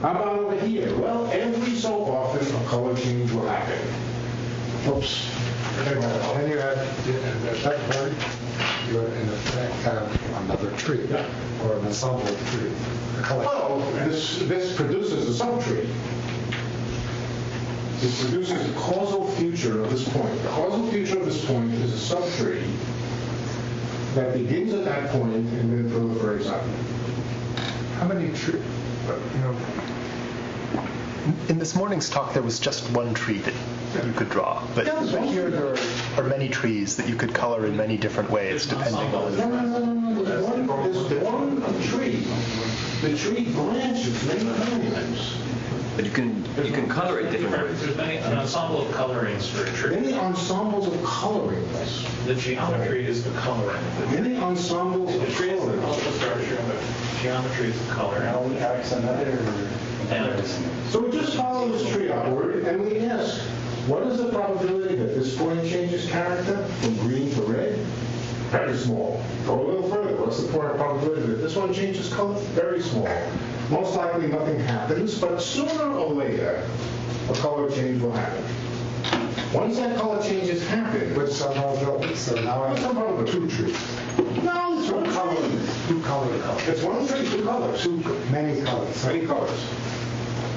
Speaker 8: How about over here? Well, every so often a color change will happen. Oops.
Speaker 7: Then you have, in effect, you in effect have another tree, or an ensemble of trees.
Speaker 8: This produces a subtree. This produces the causal future of this point. The causal future of this point is a subtree that begins at that point and then proliferates out.
Speaker 7: How many trees?
Speaker 15: In this morning's talk, there was just one tree that you could draw. But here there are many trees that you could color in many different ways, depending on...
Speaker 8: No. There's one tree. The tree branches many times.
Speaker 16: But you can color it different ways.
Speaker 1: There's an ensemble of colorings for a tree.
Speaker 8: Many ensembles of colorings.
Speaker 1: The geometry is the coloring.
Speaker 8: Many ensembles of
Speaker 1: the tree is the causal structure, but geometry is the coloring.
Speaker 8: So we just follow this tree upward, and we ask, what is the probability that this point changes character from green to red? Very small. Go a little further. What's the probability that this one changes color? Very small. Most likely nothing happens, but sooner or later, a color change will happen. Once that color changes happen,
Speaker 7: which somehow built. So now I have two trees.
Speaker 8: No, it's one color.
Speaker 7: Two colors.
Speaker 8: It's one tree, two colors.
Speaker 7: Many colors.
Speaker 8: Many colors.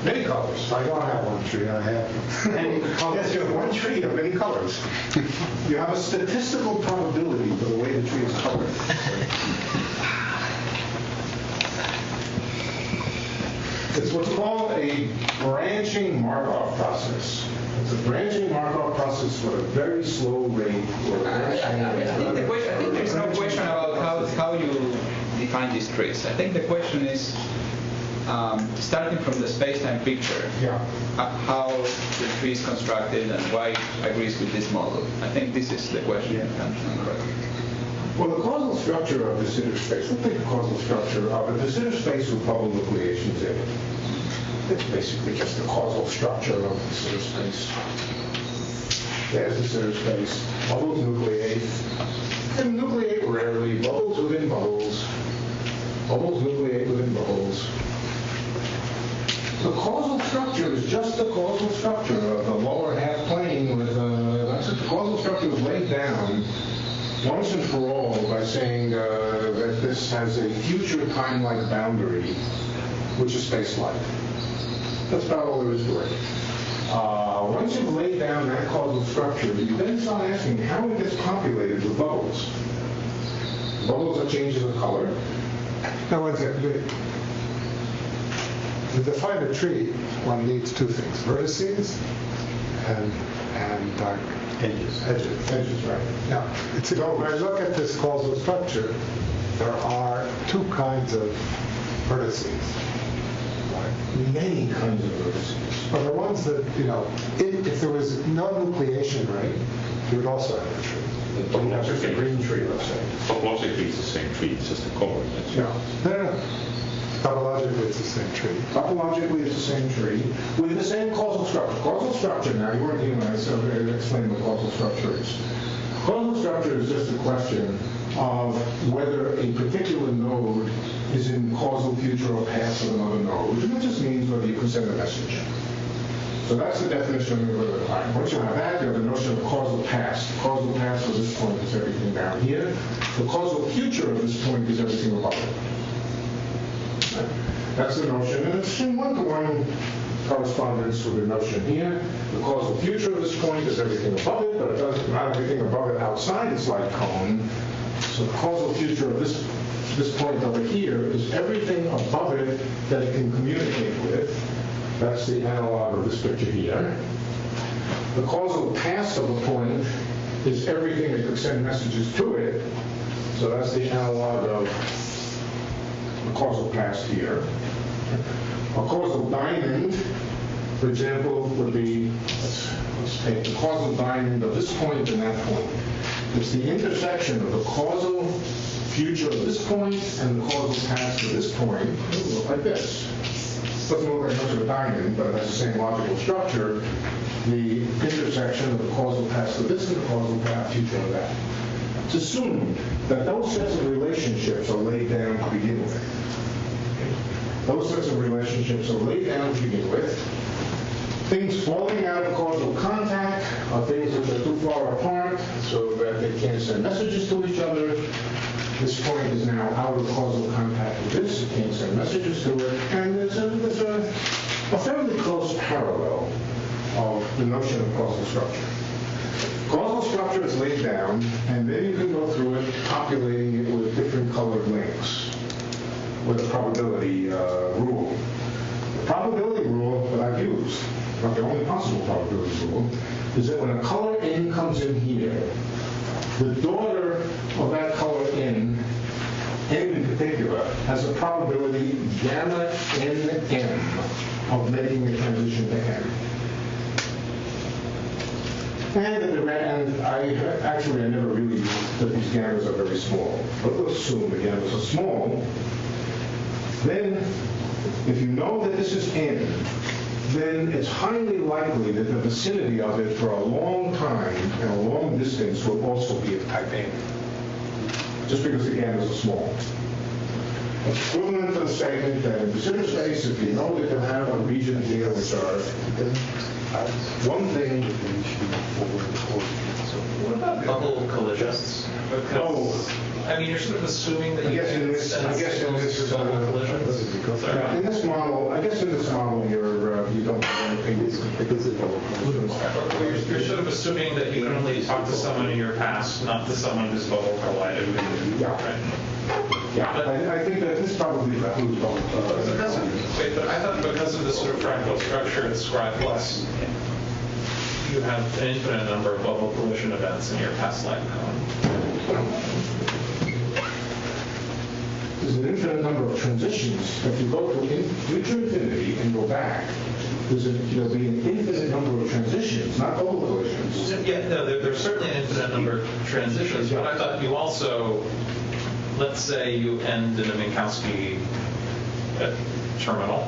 Speaker 8: Many colors.
Speaker 7: I don't have one tree. I have
Speaker 8: many colors. Yes, you have one tree of many colors. You have a statistical probability for the way the tree is colored. It's what's called a branching Markov process. It's a branching Markov process with a very slow rate.
Speaker 11: I think there's no question about how you define these trees. I think the question is, starting from the space-time picture, how the tree is constructed and why it agrees with this model. I think this is the question.
Speaker 8: Well, the causal structure of the de Sitter space, let's take the causal structure of a de Sitter space with bubble nucleations in it. It's basically just the causal structure of the de Sitter space. There's the de Sitter space. Bubbles nucleate. And nucleate rarely. Bubbles within bubbles. Bubbles nucleate within bubbles. The causal structure is just the causal structure of the lower half plane with the causal structure was laid down once and for all by saying that this has a future time-like boundary, which is space-like. That's about all there is to it. Once you've laid down that causal structure, you then start asking how it gets populated with bubbles. Bubbles are changes of color.
Speaker 7: Now, one second. To define a tree, one needs two things: vertices and dark edges. Edges, right. Now, so when I look at this causal structure, there are two kinds of vertices.
Speaker 8: Many kinds of vertices.
Speaker 7: But the ones that, if there was no nucleation rate, you would also have a tree.
Speaker 8: That's just a green tree, let's say.
Speaker 4: Topologically, it's the same tree, it's just a color.
Speaker 7: No. Topologically, it's the same tree.
Speaker 8: Topologically, it's the same tree with the same causal structure. Causal structure, now you weren't here when I explained what causal structure is. Causal structure is just a question of whether a particular node is in causal future or past of another node, and it just means whether you can send a message. So that's the definition of the time. Once you have that, you have the notion of causal past. Causal past of this point is everything down here. The causal future of this point is everything above it. That's the notion, and it's in one-to-one correspondence with the notion here. The causal future of this point is everything above it, but it doesn't, not everything above it outside its light cone. So the causal future of this point over here is everything above it that it can communicate with. That's the analog of this picture here. The causal past of a point is everything that could send messages to it. So that's the analog of the causal past here. A causal diamond, for example, would be, let's take the causal diamond of this point and that point. It's the intersection of the causal future of this point and the causal past of this point. It will look like this. Doesn't look like much of a diamond, but it has the same logical structure. The intersection of the causal past of this and the causal past future of that. It's assumed that those sets of relationships are laid down to begin with. Those sets of relationships are laid down to begin with. Things falling out of causal contact are things which are too far apart so that they can't send messages to each other. This point is now out of causal contact with this. It can't send messages to it. And there's a fairly close parallel of the notion of causal structure. Causal structure is laid down, and then you can go through it, populating it with different colored links with a probability rule. The probability rule that I've used, not the only possible probability rule, is that when a color N comes in here, the daughter of that color N in particular, has a probability gamma NM of making a transition to N. And I never really used that these gammas are very small. But let's assume the gammas are small. Then, if you know that this is N, then it's highly likely that the vicinity of it for a long time and a long distance will also be of type N. Just because the gammas are small. It's equivalent to the statement that in de Sitter space, if you know that you have a region here which are one thing.
Speaker 17: What about bubble collisions? Because, I mean, you're sort of assuming that you can
Speaker 8: in this
Speaker 17: bubble collisions.
Speaker 8: In this model, I guess in this model, you don't have anything because of bubble collisions.
Speaker 17: You're sort of assuming that you can only talk to someone in your past, not to someone who's bubble collided with you.
Speaker 8: Yeah.
Speaker 17: Right?
Speaker 8: Yeah, I think that this probably includes both.
Speaker 17: Wait, but I thought because of this sort of fractal structure, it's Scri plus, you have an infinite number of bubble collision events in your past life cone.
Speaker 8: There's an infinite number of transitions. If you go to future infinity and go back, there'll be an infinite number of transitions, not bubble collisions.
Speaker 17: Yeah, no, there's certainly an infinite number of transitions, but I thought you also, let's say you end in a Minkowski terminal,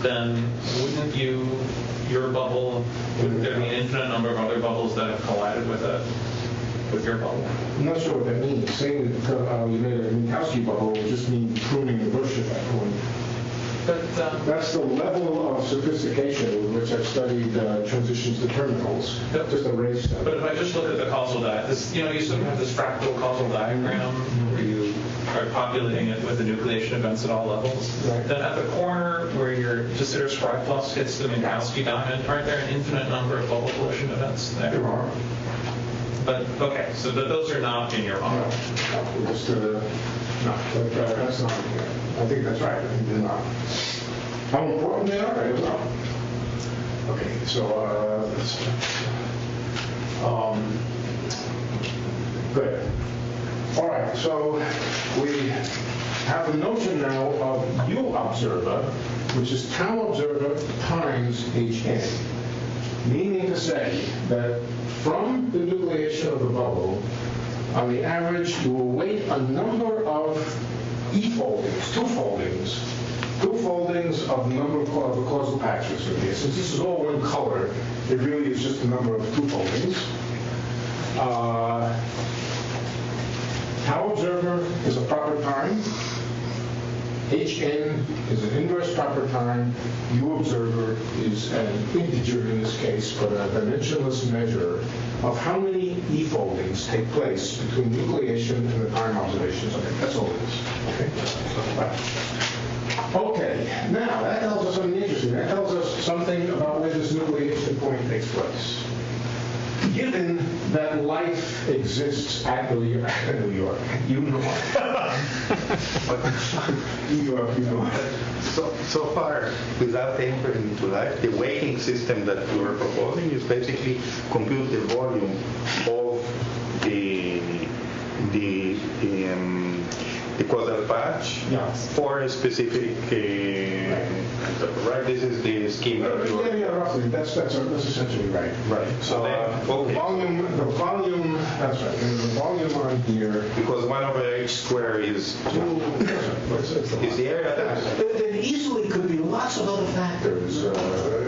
Speaker 17: then wouldn't your bubble, wouldn't there be an infinite number of other bubbles that have collided with your bubble?
Speaker 8: I'm not sure what that means. Saying that you made a Minkowski bubble would just mean pruning the bush at that point.
Speaker 17: But,
Speaker 8: that's the level of sophistication with which I've studied transitions to terminals. Just erase them.
Speaker 17: But if I just look at the causal diagram, you sort of have this fractal causal diagram where you are populating it with the nucleation events at all levels. Right. Then at the corner where your de Sitter Scri plus hits the Minkowski diamond, aren't there an infinite number of bubble collision events there?
Speaker 8: There are.
Speaker 17: But, okay, so those are not in your model.
Speaker 8: No, just, no, that's not here. I think that's right. I think they're not. How important they are, I don't know. Okay, so good. All right, so we have the notion now of U observer, which is tau observer times Hn. Meaning to say that from the nucleation of the bubble, on the average, you will wait a number of E-foldings, two foldings of the number of the causal patches in here. Since this is all one color, it really is just a number of two foldings. Tau observer is a proper time. Hn is an inverse proper time. U observer is an integer in this case, but a dimensionless measure of how many E-foldings take place between nucleation and the time observations. Okay, that's all it is. Okay, now that tells us something interesting. That tells us something about where this nucleation point takes place. Given that life exists at New York, you know. New York, you know.
Speaker 14: So far, without entering into life, the weighting system that we were proposing is basically compute the volume of the causal patch for a specific right. This is the scheme.
Speaker 8: Yeah, roughly. That's essentially right. Right. So the volume. That's right. And the volume on here,
Speaker 14: because 1 over h squared is 2. Is the area that
Speaker 8: there easily could be lots of other factors.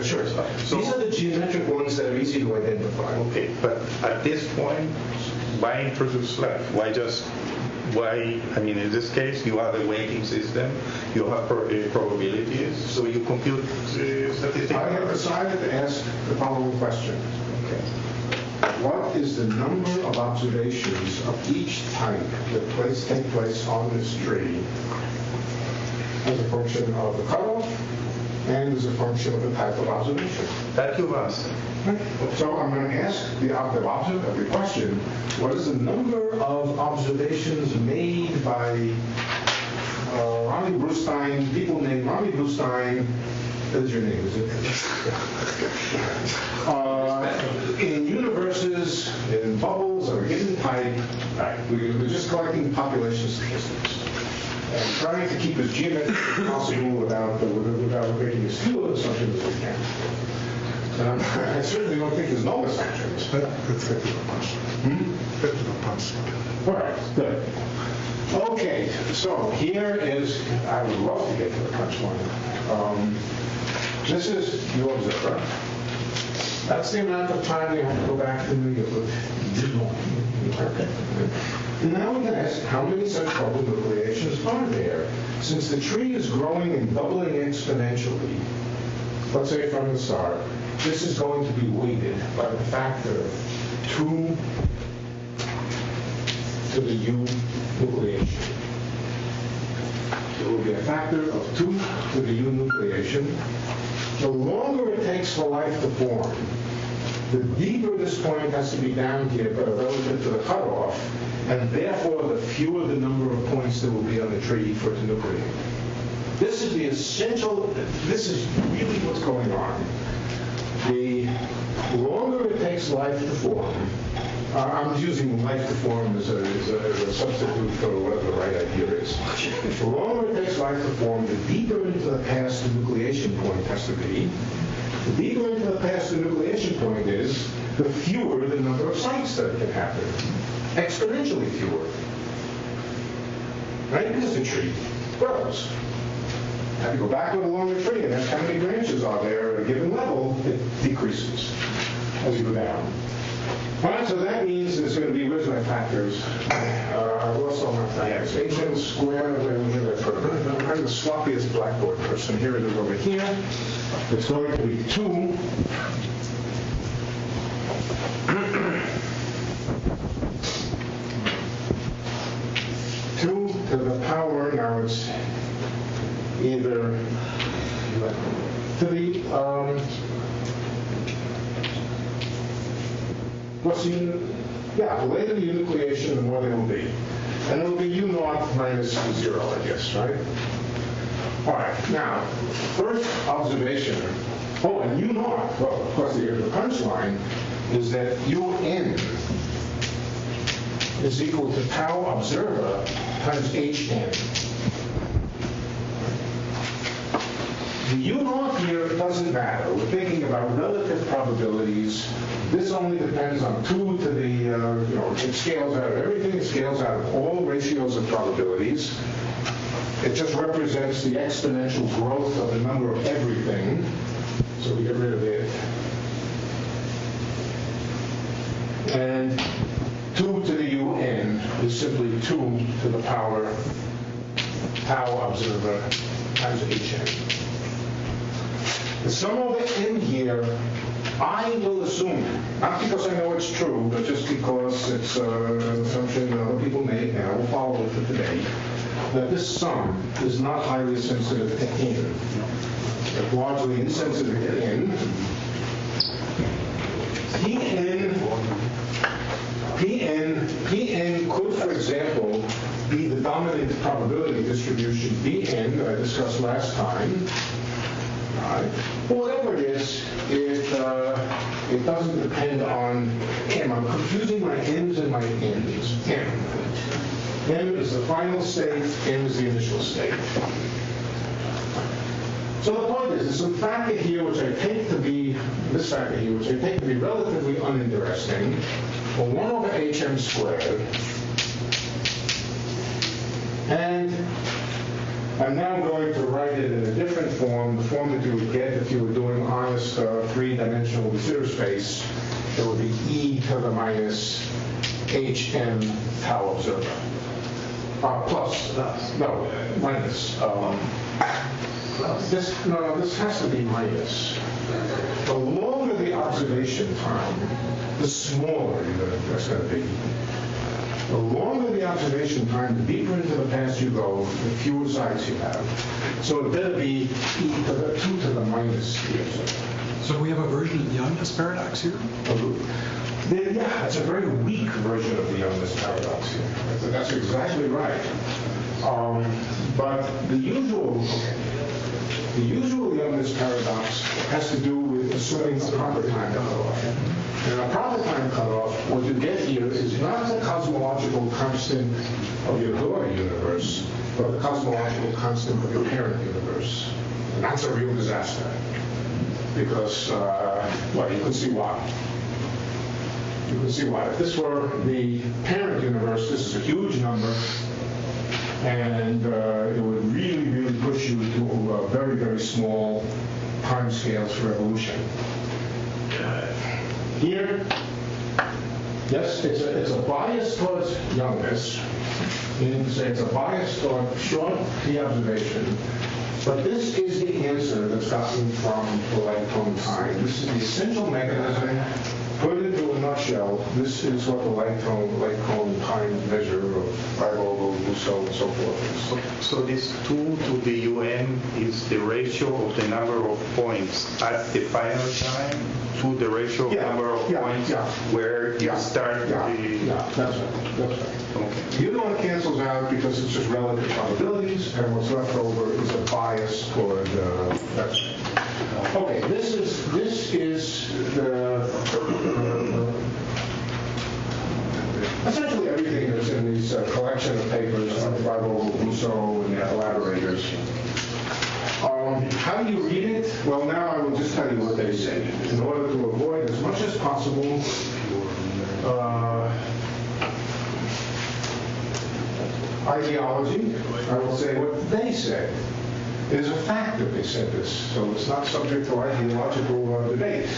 Speaker 8: Sure. So these are the geometric ones that are easy to identify.
Speaker 14: Okay, but at this point, why introduce life? Why, I mean, in this case, you have a weighting system, you have probabilities, so you compute statistics.
Speaker 8: I have decided to ask the following question. Okay. What is the number of observations of each type that take place on this tree as a function of the cutoff and as a function of the type of observation?
Speaker 14: That you asked.
Speaker 8: So I'm going to ask the question, what is the number of observations made by Ronnie Bluestein, people named Ronnie Bluestein, what is your name? Is it? In universes, in bubbles of a given type, we're just collecting population statistics. And trying to keep as geometric as possible without making as few assumptions as we can. I certainly don't think there's no assumptions.
Speaker 7: Let's get to the punch. Get to the punch.
Speaker 8: All right, good. Okay, so here is, I would love to get to the punchline. This is your observer. That's the amount of time you have to go back to New York. Okay. And now we can ask how many such bubble nucleations are there? Since the tree is growing and doubling exponentially, let's say from the start, this is going to be weighted by the factor of 2 to the U nucleation. It will be a factor of 2 to the U nucleation. The longer it takes for life to form, the deeper this point has to be down here relative to the cutoff, and therefore the fewer the number of points there will be on the tree for it to nucleate. This is the essential, this is really what's going on. The longer it takes life to form, I'm using life to form as a substitute for whatever the right idea is. The longer it takes life to form, the deeper into the past the nucleation point has to be. The deeper into the past the nucleation point is, the fewer the number of sites that can happen. Exponentially fewer. Right? Because the tree grows. Have you go backward along the tree and ask how many branches are there at a given level, it decreases as you go down. All right, so that means there's going to be, where's my factors? I've lost all my factors. HM squared, I'm the sloppiest blackboard person. Here it is over here. It's going to be 2. To the power, now it's either to the the later the enucleation, the more they will be. And it'll be U0 minus 0, I guess, right? All right, now, first observation. Oh, and U0, well, of course, the punchline is that UN is equal to tau observer times HN. The U0 here doesn't matter. We're thinking about relative probabilities. This only depends on 2 to the, it scales out of everything. It scales out of all ratios of probabilities. It just represents the exponential growth of the number of everything. So we get rid of it. And 2 to the UN is simply 2 to the power tau observer times HN. The sum over n here, I will assume, not because I know it's true, but just because it's an assumption that other people make, and I will follow it for today, that this sum is not highly sensitive to n. It's largely insensitive to n. Pn could, for example, be the dominant probability distribution Bn that I discussed last time. Right. But whatever it is, it doesn't depend on m. I'm confusing my m's and my n's. M is the final state, n is the initial state. So the point is, there's some factor here which I take to be, this factor here, which I take to be relatively uninteresting, for 1 over hm squared. And I'm now going to write it in a different form, the form that you would get if you were doing honest 3-dimensional zero space. It would be e to the minus hm tau observer. Minus. This has to be minus. The longer the observation time, the smaller that's going to be. The longer the observation time, the deeper into the past you go, the fewer sites you have. So it better be e to the 2 to the minus e.
Speaker 5: So we have a version of the Youngness paradox here?
Speaker 8: Yeah, it's a very weak version of the Youngness paradox here. That's exactly right. But the usual Youngness paradox has to do with assuming a proper time cutoff. And a proper time cutoff, what you get here is not the cosmological constant of your daughter universe, but the cosmological constant of your parent universe. And that's a real disaster. Because, well, you can see why. You can see why. If this were the parent universe, this is a huge number, and it would really, really push you to very, very small time scales for evolution. Here, yes, it's a bias towards youngness. Meaning to say it's a bias toward short t-observation. But this is the answer that's gotten from the lifetime time. This is the essential mechanism. Put it into a nutshell. nutshell, this is what the light cone time measure of Vijay, Rousseau, and so forth is.
Speaker 14: So this 2 to the UN is the ratio of the number of points at the final time to the ratio of number of points where you start the...
Speaker 8: Yeah, that's right. Okay. The other one cancels out because it's just relative probabilities, and what's left over is a bias toward that's okay. This is the essentially everything that's in these collection of papers by Rousseau and collaborators. How do you read it? Well, now I will just tell you what they say. In order to avoid as much as possible ideology, I will say what they said. It is a fact that they said this, so it's not subject to ideological debate.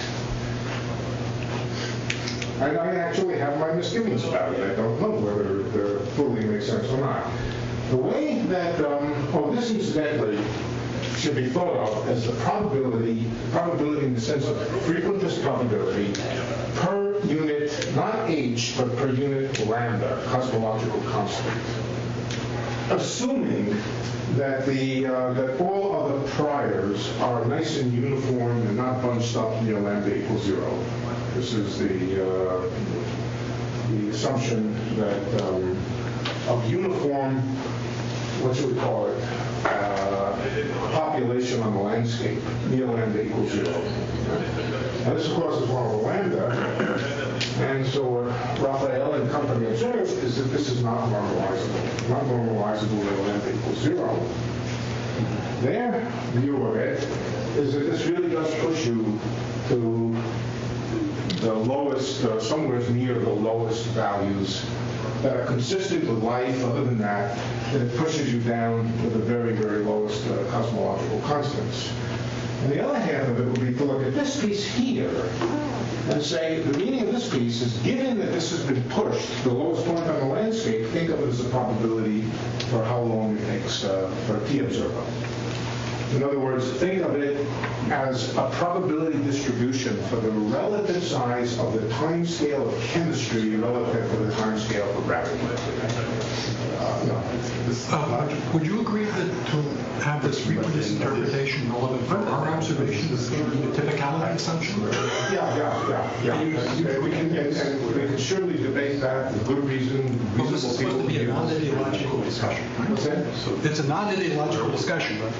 Speaker 8: And I actually have my misgivings about it. I don't know whether they fully make sense or not. The way that, this incidentally should be thought of as the probability in the sense of frequentist probability per unit, not h, but per unit lambda, cosmological constant. Assuming that that all other priors are nice and uniform and not bunched up near lambda equals 0. This is the assumption that of uniform, what should we call it, population on the landscape near lambda equals 0. Now this, of course, is one over lambda, and so what Raphael and company observed is that this is not normalizable. Not normalizable near lambda equals 0. Their view of it is that this really does push you to the lowest, somewhere near the lowest values that are consistent with life. Other than that, it pushes you down to the very, very lowest cosmological constants. And the other half of it would be to look at this piece here and say the meaning of this piece is, given that this has been pushed to the lowest point on the landscape, think of it as a probability for how long it takes for a t-observer. In other words, think of it as a probability distribution for the relative size of the time scale of chemistry relative to the time scale of gravity.
Speaker 5: Would you agree that to have this frequentist interpretation relevant for our observations, the typicality assumption?
Speaker 8: Yeah. We can surely debate that with good reason.
Speaker 5: Well, this is supposed to be a non-ideological discussion.
Speaker 8: What's that?
Speaker 5: It's a non-ideological discussion, right?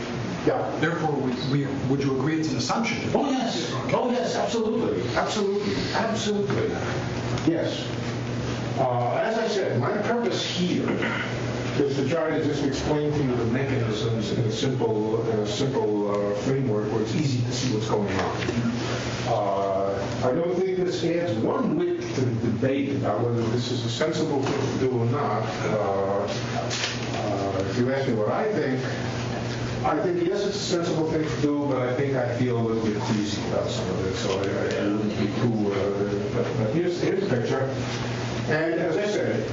Speaker 8: Yeah.
Speaker 5: Therefore, would you agree it's an assumption?
Speaker 8: Oh yes, absolutely. Yes. As I said, my purpose here is to try to just explain to you the mechanisms in a simple framework where it's easy to see what's going on. I don't think this adds one whit to the debate about whether this is a sensible thing to do or not. If you ask me what I think yes, it's a sensible thing to do, but I think I feel a little bit queasy about some of it, so I wouldn't be too. But here's the picture, and as I said,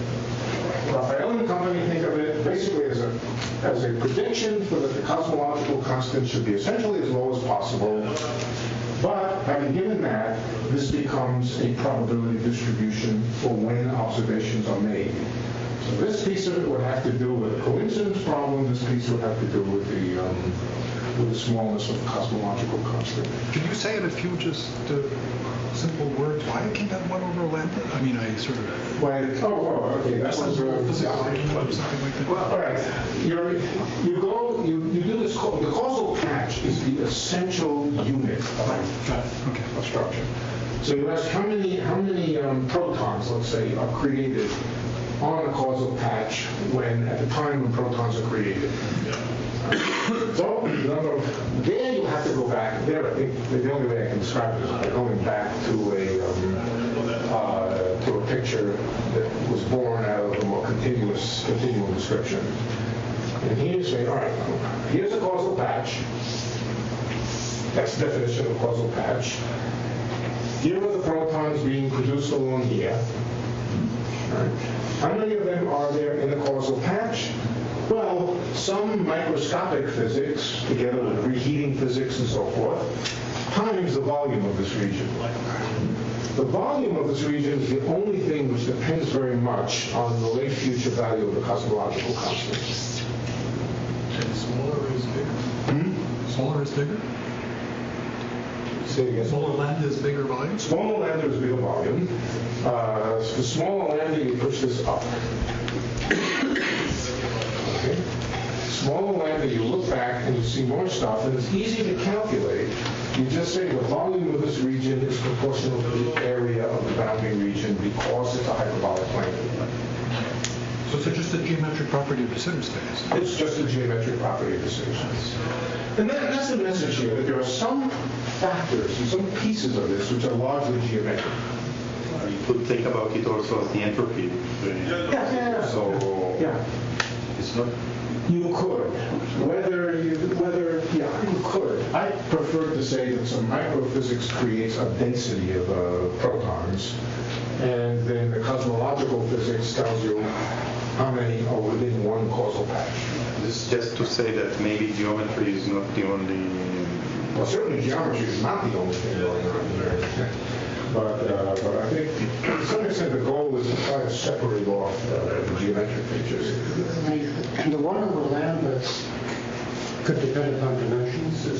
Speaker 8: Raphael and company think of it basically as a prediction for that the cosmological constant should be essentially as low as possible. But having given that, this becomes a probability distribution for when observations are made. So this piece of it would have to do with a coincidence problem. This piece would have to do with the smallness of the cosmological constant.
Speaker 5: Can you say in a few just simple words why it came out 1 over lambda? I mean, I sort of.
Speaker 8: Okay. That was
Speaker 5: something like that.
Speaker 8: Well, all right. You do this. The causal patch is the essential unit of structure. So you ask how many protons, let's say, are created on a causal patch at the time when protons are created. So there you have to go back. There, I think the only way I can describe it is by going back to a picture that was born out of a more continual description. And here you say, all right, here's a causal patch. That's the definition of a causal patch. Here are the protons being produced along here. Right. How many of them are there in a causal patch? Well, some microscopic physics, together with reheating physics and so forth, times the volume of this region. The volume of this region is the only thing which depends very much on the late future value of the cosmological constant.
Speaker 5: And smaller is bigger? Smaller is bigger?
Speaker 8: Say it again.
Speaker 5: Smaller lambda is bigger volume?
Speaker 8: Smaller lambda is bigger volume. For smaller lambda, you push this up. Okay. Smaller lambda, you look back and you see more stuff, and it's easy to calculate. You just say the volume of this region is proportional to the area of the boundary region because it's a hyperbolic plane.
Speaker 5: So it's just a geometric property of de Sitter space?
Speaker 8: It's just a geometric property of de Sitter space. And that's the message here, that there are some factors and some pieces of this which are largely geometric.
Speaker 14: You could think about it also as the entropy.
Speaker 8: Yeah.
Speaker 14: So it's not.
Speaker 8: You could. You could. I prefer to say that some microphysics creates a density of protons, and then the cosmological physics tells you how many are within one causal patch.
Speaker 14: This is just to say that maybe geometry is not the only.
Speaker 8: Well, certainly geometry is not the only thing going on here. But I think to some extent the goal is to try to separate off the geometric features.
Speaker 18: And the one over lambda could depend upon dimensions, the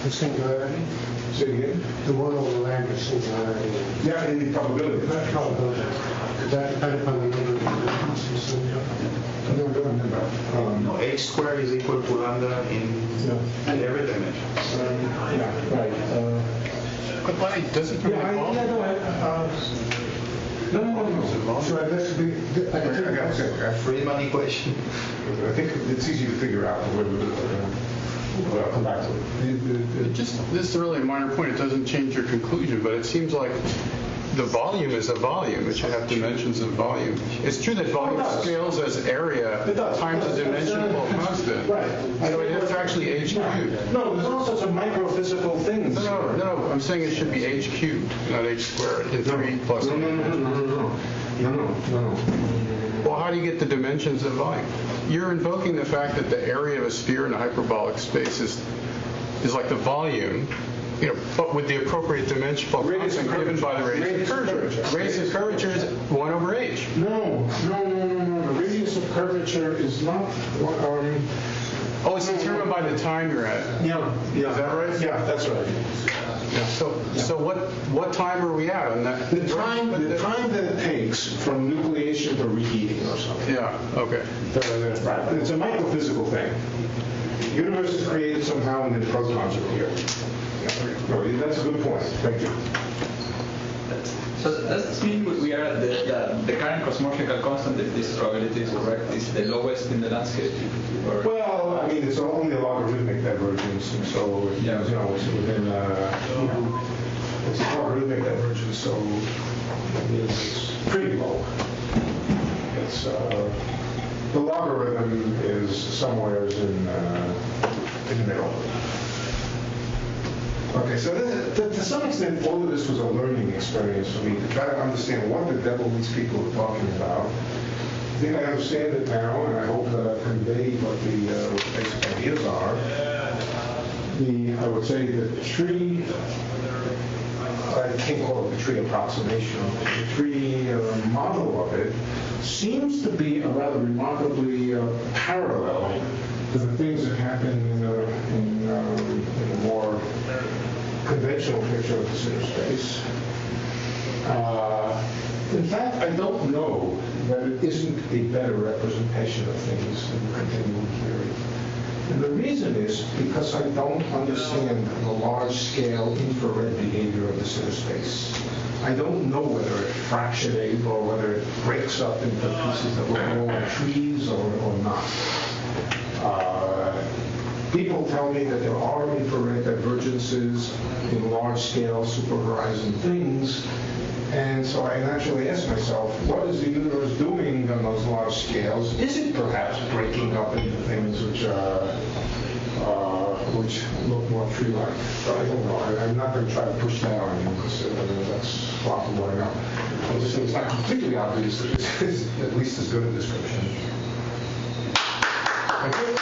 Speaker 18: singularity.
Speaker 8: Say it again?
Speaker 18: The one over lambda singularity.
Speaker 8: Yeah, in the probability.
Speaker 18: Probability. Could that depend upon the number of dimensions?
Speaker 14: No, h squared is equal to lambda in every dimension.
Speaker 8: Yeah, right.
Speaker 12: But Lenny, doesn't it involve?
Speaker 8: Yeah, go ahead. No. So that's the
Speaker 14: Friedman equation.
Speaker 8: I think it's easy to figure out. I'll come back to it.
Speaker 12: This is really a minor point. It doesn't change your conclusion, but it seems like the volume is a volume. It should have dimensions of volume. It's true that volume scales as area times the dimensional constant.
Speaker 8: Right.
Speaker 12: So it is actually h cubed.
Speaker 8: No, there's all sorts of microphysical things.
Speaker 12: No. I'm saying it should be h cubed, not h squared. In 3 plus.
Speaker 8: No.
Speaker 12: Well, how do you get the dimensions of volume? You're invoking the fact that the area of a sphere in a hyperbolic space is like the volume. But with the appropriate dimensional constant given by the radius of curvature. Radius of curvature is 1 over h.
Speaker 8: No. The radius of curvature is not.
Speaker 12: It's determined by the time you're at.
Speaker 8: Yeah.
Speaker 12: Is that right?
Speaker 8: Yeah, that's right.
Speaker 12: Yeah. So what time are we at on that?
Speaker 8: The time that it takes from nucleation to reheating or something.
Speaker 12: Yeah. Okay.
Speaker 8: Right. It's a microphysical thing. The universe is created somehow, and then protons appear. No, that's a good point. Thank you.
Speaker 11: So does this mean we are at the current cosmological constant, if this probability is correct, is the lowest in the landscape? Or?
Speaker 8: Well, I mean, it's only a logarithmic divergence, and so it's within it's a logarithmic divergence, so it's pretty low. It's the logarithm is somewhere in the middle. Okay, so to some extent, all of this was a learning experience for me to try to understand what the devil these people are talking about. I think I understand it now, and I hope that I've conveyed what the basic ideas are. I would say the tree, I can't call it the tree approximation, the tree model of it seems to be a rather remarkably parallel to the things that happen in a more conventional picture of the Sitter space. In fact, I don't know that it isn't a better representation of things than the continuum theory. And the reason is because I don't understand the large-scale infrared behavior of the Sitter space. I don't know whether it fractionates or whether it breaks up into pieces that look more like trees or not. People tell me that there are infrared divergences in large-scale super-horizon things, and so I naturally ask myself, what is the universe doing on those large scales? Is it perhaps breaking up into things which look more tree-like? But I don't know. I'm not going to try to push that on you because that's far from what I know. I just think it's not completely obvious that this is at least as good a description. Thank you.